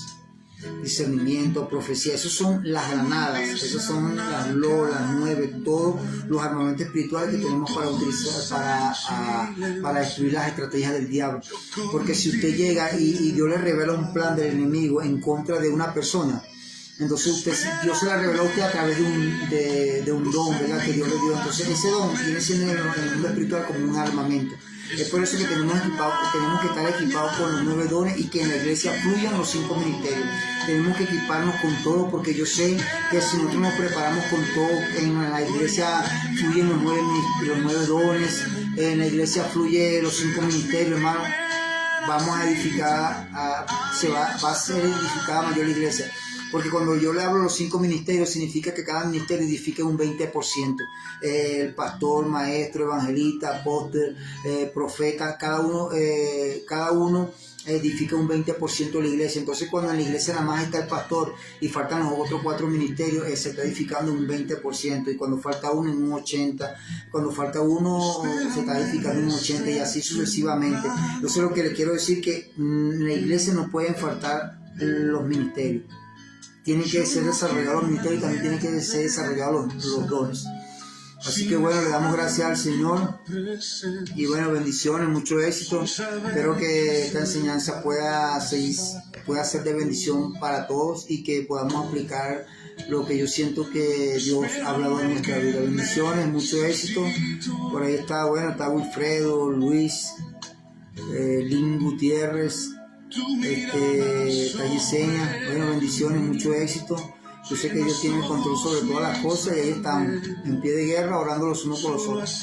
Speaker 1: discernimiento, profecía. Esos son las granadas, esos son las 9, todos los armamentos espirituales que tenemos para utilizar para destruir las estrategias del diablo. Porque si usted llega y Dios le revela un plan del enemigo en contra de una persona, Entonces Dios se la reveló a usted a través de un don, ¿verdad? Que Dios le dio. Entonces ese don viene siendo en el mundo espiritual como un armamento. Es por eso que tenemos que estar equipados con los 9 dones y que en la iglesia fluyan los 5 ministerios. Tenemos que equiparnos con todo, porque yo sé que si nosotros nos preparamos con todo, en la iglesia fluyen los 9 dones, en la iglesia fluyen los 5 ministerios, hermano. Vamos a edificar, va a ser edificada mayor la iglesia. Porque cuando yo le hablo de los 5 ministerios, significa que cada ministerio edifique un 20%. El pastor, maestro, evangelista, apóstol, profeta, cada uno edifica un 20% de la iglesia. Entonces, cuando en la iglesia nada más está el pastor y faltan los otros 4 ministerios, se está edificando un 20%. Y cuando falta uno, en un 80%. Cuando falta uno, se está edificando un 80%, y así sucesivamente. Entonces, lo que les quiero decir es que en la iglesia no pueden faltar los ministerios. Tienen que ser desarrollados los ministerios y también tienen que ser desarrollados los dones. Así que bueno, le damos gracias al Señor y bueno, bendiciones, mucho éxito. Espero que esta enseñanza pueda ser de bendición para todos y que podamos aplicar lo que yo siento que Dios ha hablado en nuestra vida. Bendiciones, mucho éxito. Por ahí está Wilfredo, Luis, Lin Gutiérrez, Calliseña. Bueno, bendiciones, mucho éxito. Yo sé que Dios tiene el control sobre todas las cosas y ahí estamos, en pie de guerra, orando los unos por los otros.